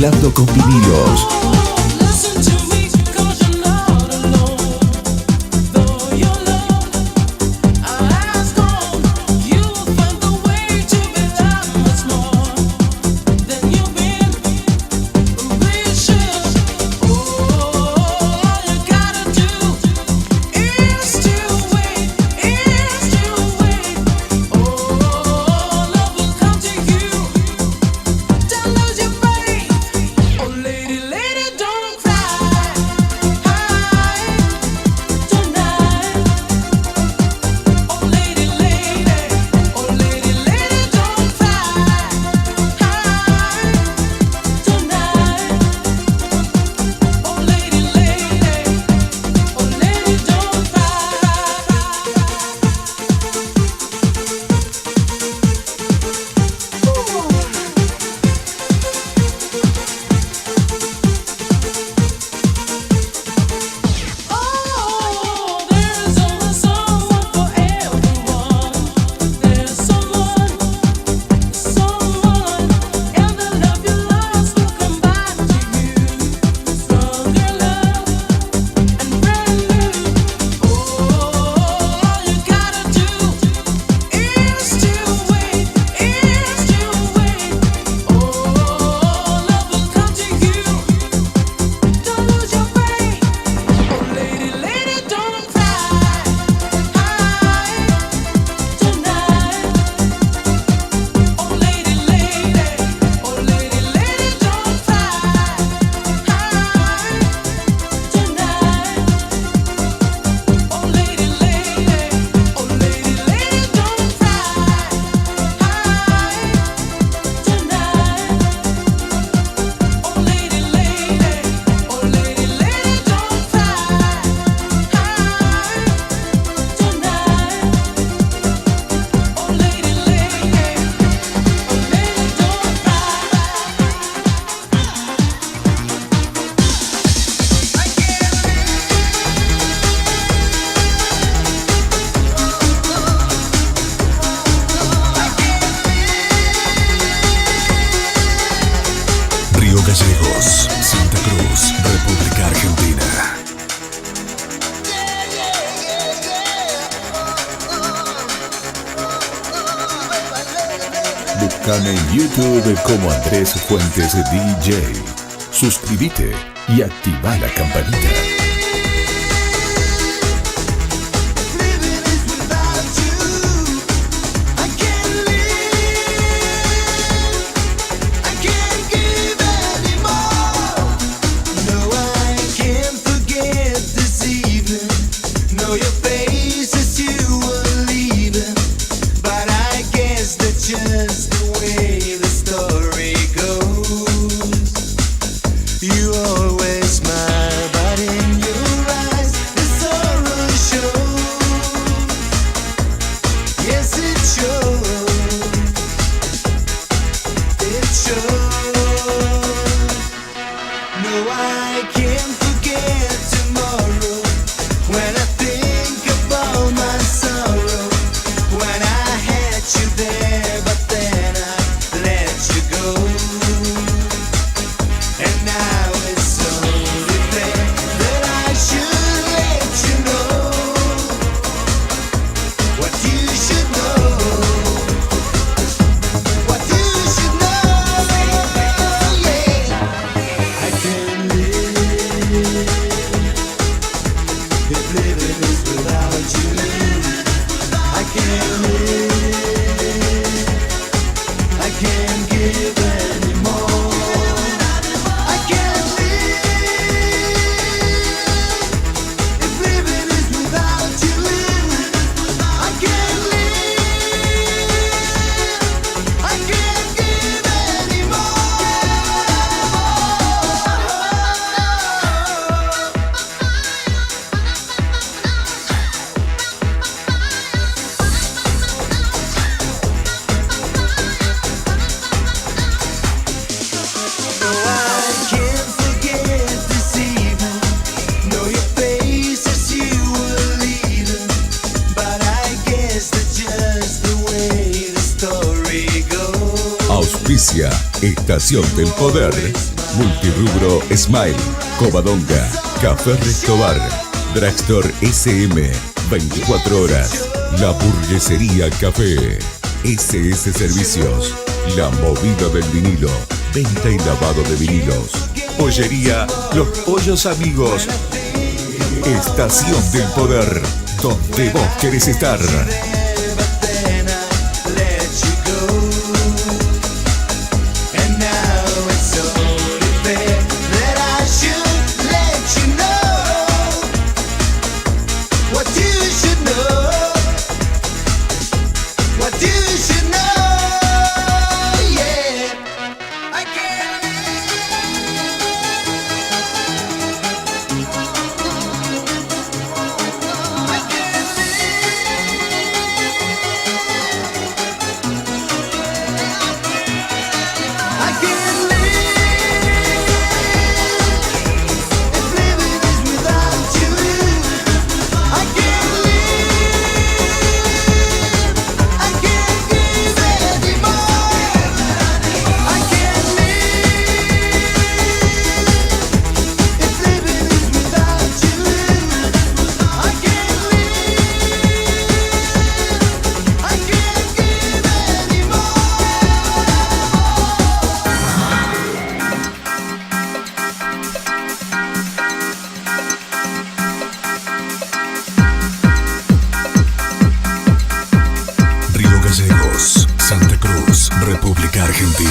Mezclando con vinilos. Gallegos, Santa Cruz, República Argentina. Buscame en YouTube como Andrés Fuentes DJ. Suscríbete y activa la campanita. Just the way the story goes. You always smile, but in your eyes the sorrow shows. Yes, it shows. It shows. No, I can't forget tomorrow. When I think about my sorrow, when I had you there, but then I let you go. And now it's only fair that I should let you know what you should know. What you should know, yeah. I can't live if living is without you. I can't live. I can't give anymore. I can't live if living is without you. I can't live. I can't give anymore. No, I can't forget this evening. Know your face as you were leaving, but I guess that's just the way the story goes. Auspicia Estación del Poder, Multirubro Smile, Covadonga, Café Restobar, Dragstore SM, 24 horas, La Burguesería Café, SS Servicios, La Movida del Vinilo, venta y lavado de vinilos, Pollería Los Pollos Amigos. Estación del Poder, donde vos querés estar. Let you go. And now it's only fair that I should let you know what you should know. What you should know, yeah. I can't I can't live if living is without you. I can't live. I can't give anymore. I can't live if living is without you. I can't live. I can't give anymore. Río Gallegos, Santa Cruz, República Argentina.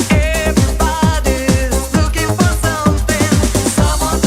Everybody's looking for something. Someone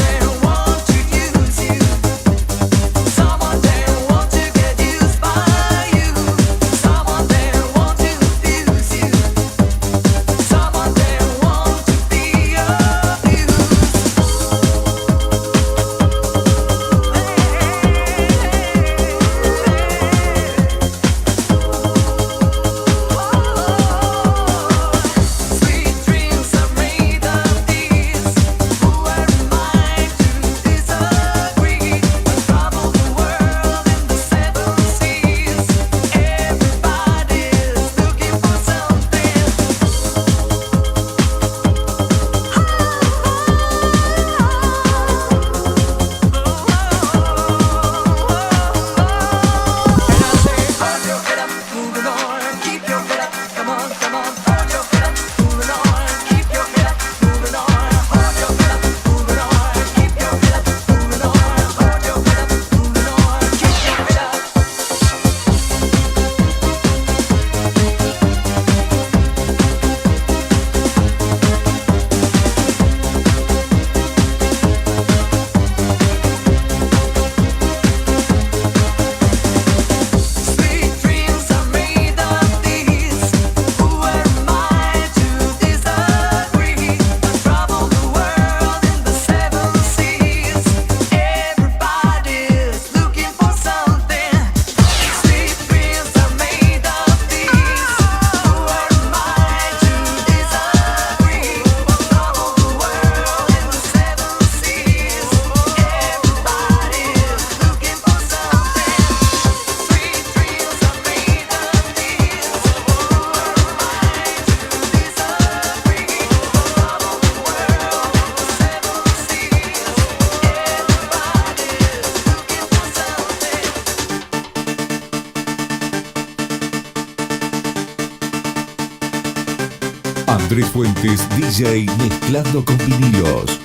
Andrés Fuentes, DJ mezclando con vinilos.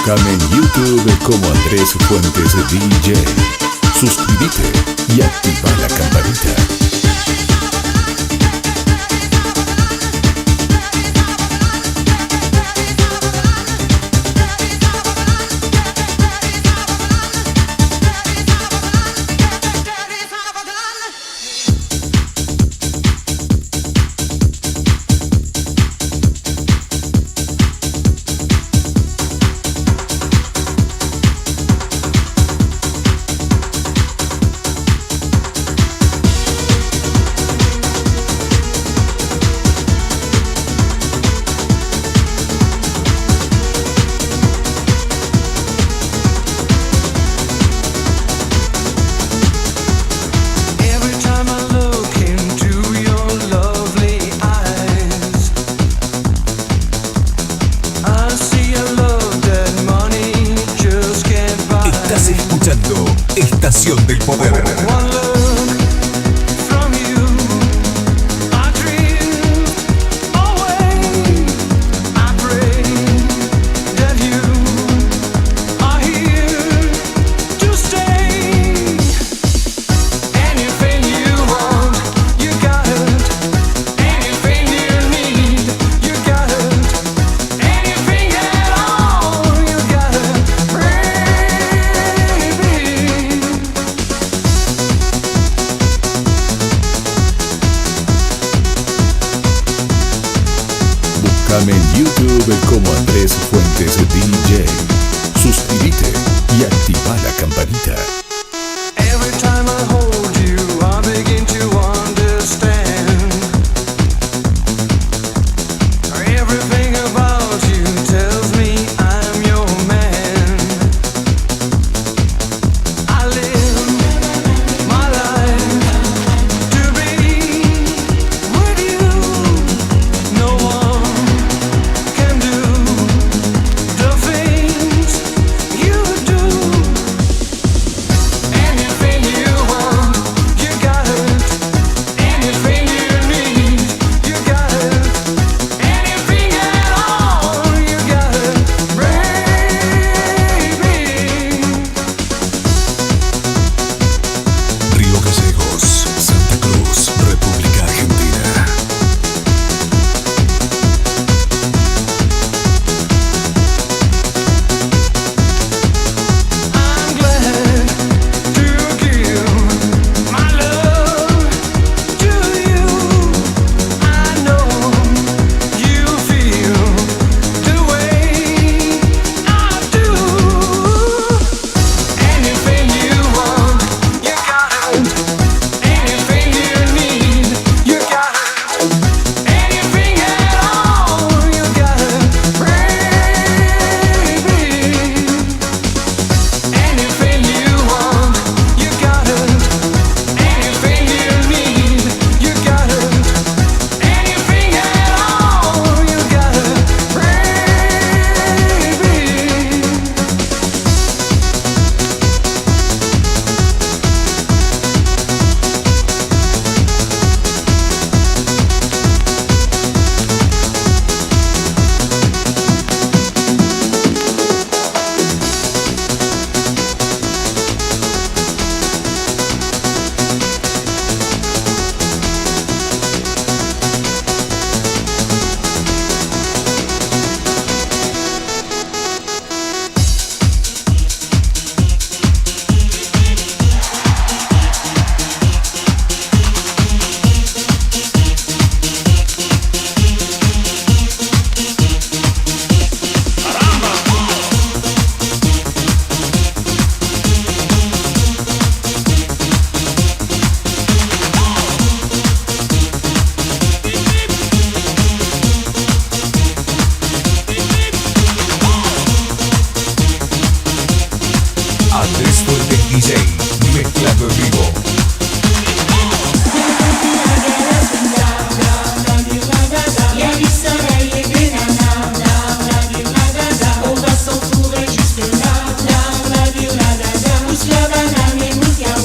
Búscame en YouTube como Andrés Fuentes DJ. Suscríbete y activa la campanita. Estación del Poder. DJ, mezclando en vivo. Pousse la banane et mousse la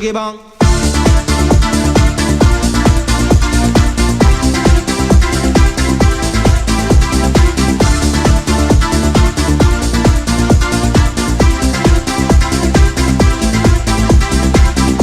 diggy bang.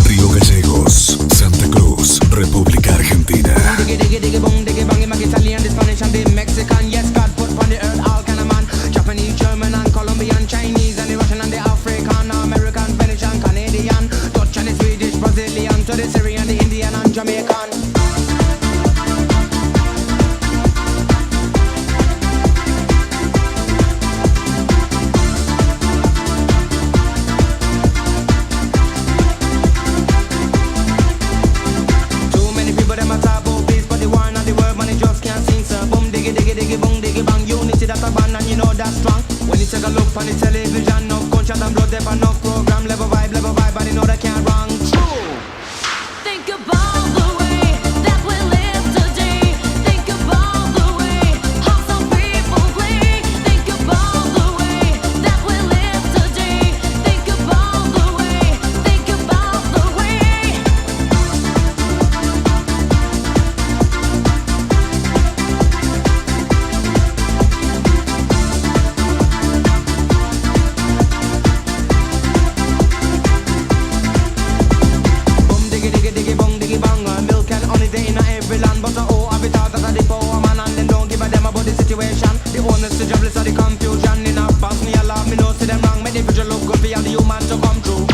Río Gallegos, Santa Cruz, República Argentina. Diggy diggy diggy bong diggy bang. Him a Italian, the Spanish and the Mexican. Yes, God put on the earth all kind of man. Japanese, German and Colombian, Chinese and the Russian and the African, American, Venetian, Canadian, Dutch and the Swedish, Brazilian, to the Syrian, the Indian and Jamaican. Too many people them a talk about peace, but the war and the world man it just can't sing. So boom diggy diggy diggy bong diggy bang. Unity that a band and you know that's strong. When you take a look on the television, no gunshot and blood, there for no program, level vibe, and you know that can't wrong. True. Think about the way that we live today. Think about the way how some people play. Think about the way that we live today. Think about the way. Think about the way. Boom diggy diggy diggy bong diggy bang. Milk and honey they in every land, but oh, have it out as a the poor man and them don't give a damn about the situation. The owners, the jobless, or the confusion. In a boss me alarm, me know see them wrong. Make the future look good for all the human to come true.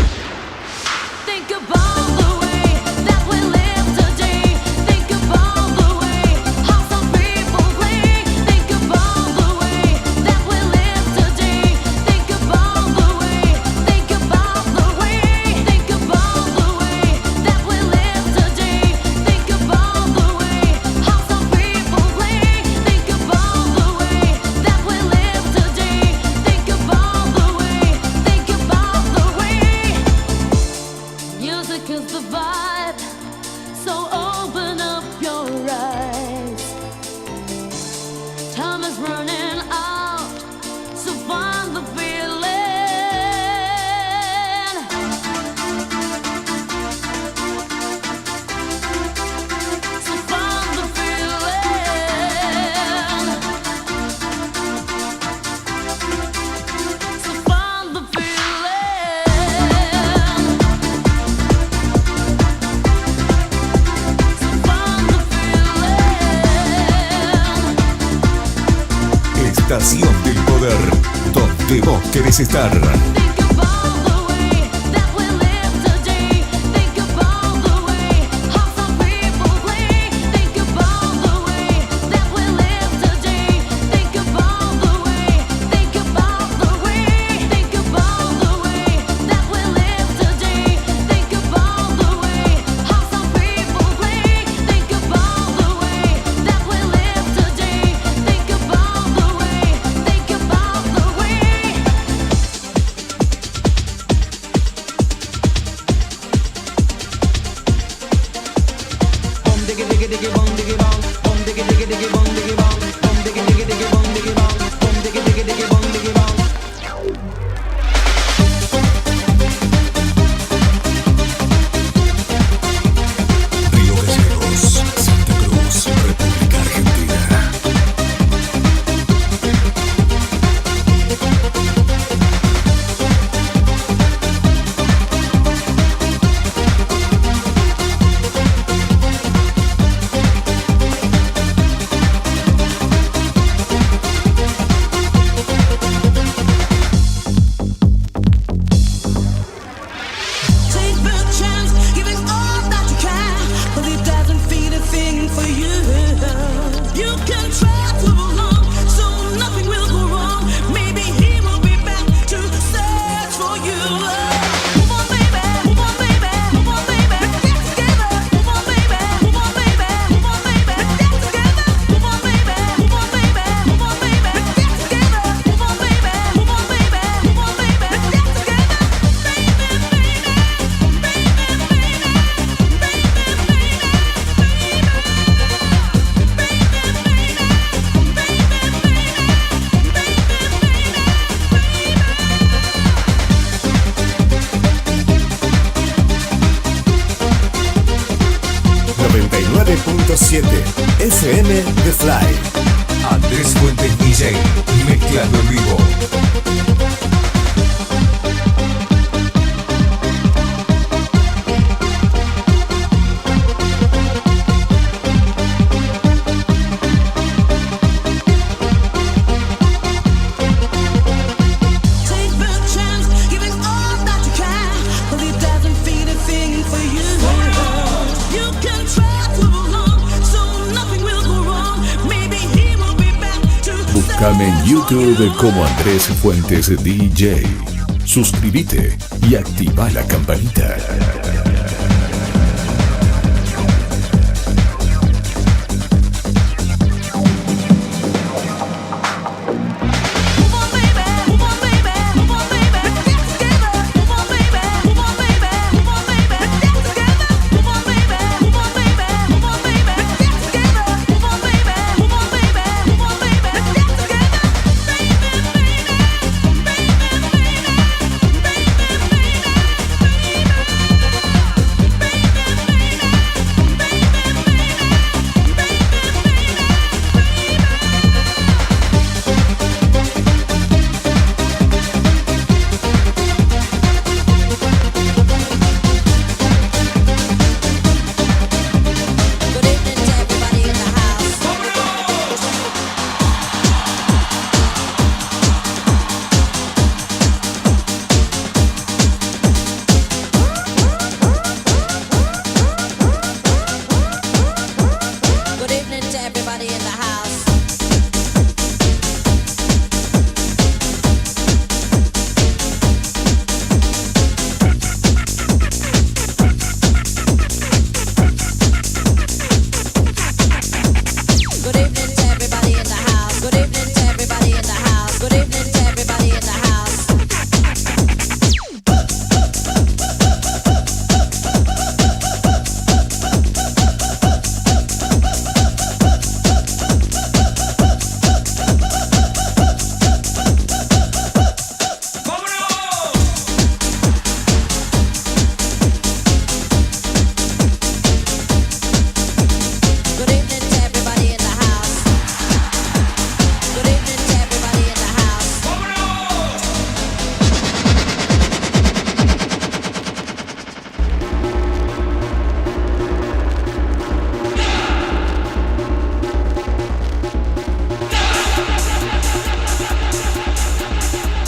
Think about the way that we live today. Think about the way how some people play. Think about the way that we live today. Think about the way. Think about the way. Think about the way that we live today. Think about the way how some people play. Think about the way that we live today. Think about the way. Think about the way. Music is the vibe, so open up your eyes. Time is running out, so find the feeling. So find the feeling. So find the Estación del Poder, donde vos querés estar. Río Gallegos, Santa Cruz, República Argentina. Búscame en YouTube como Andrés Fuentes DJ. Suscríbete y activa la campanita.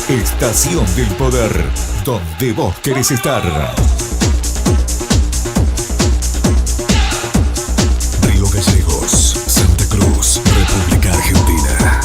Estación del Poder, donde vos querés estar. Río Gallegos, Santa Cruz, República Argentina.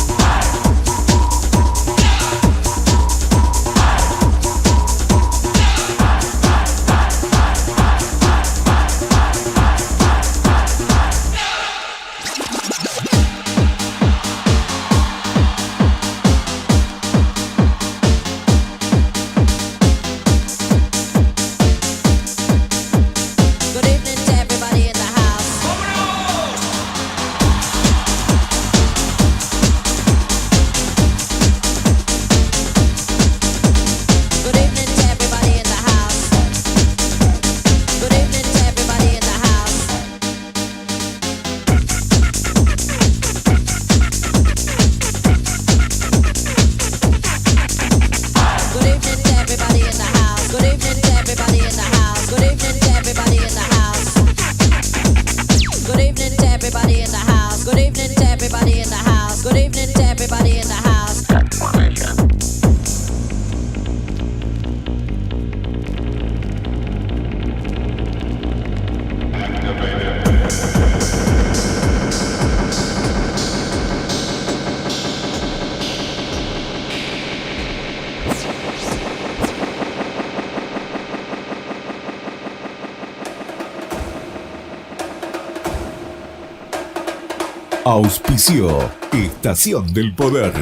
Auspicio, Estación del Poder.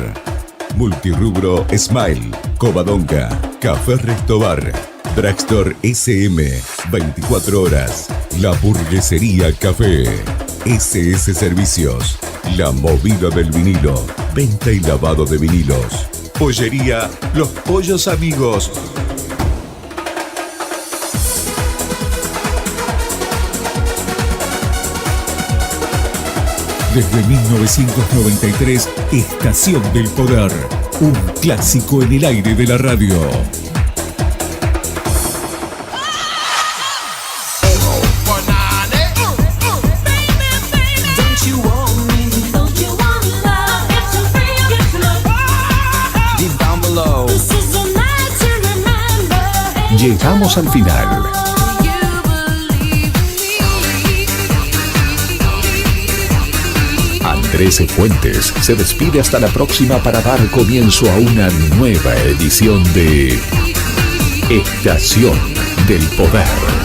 Multirrubro Smile, Covadonga, Café Restobar, Dragstore SM, 24 horas. La Burguesería Café, SS Servicios, La Movida del Vinilo, venta y lavado de vinilos. Pollería Los Pollos Amigos. Desde 1993, Estación del Poder, un clásico en el aire de la radio. Llegamos al final. Andrés Fuentes se despide hasta la próxima para dar comienzo a una nueva edición de Estación del Poder.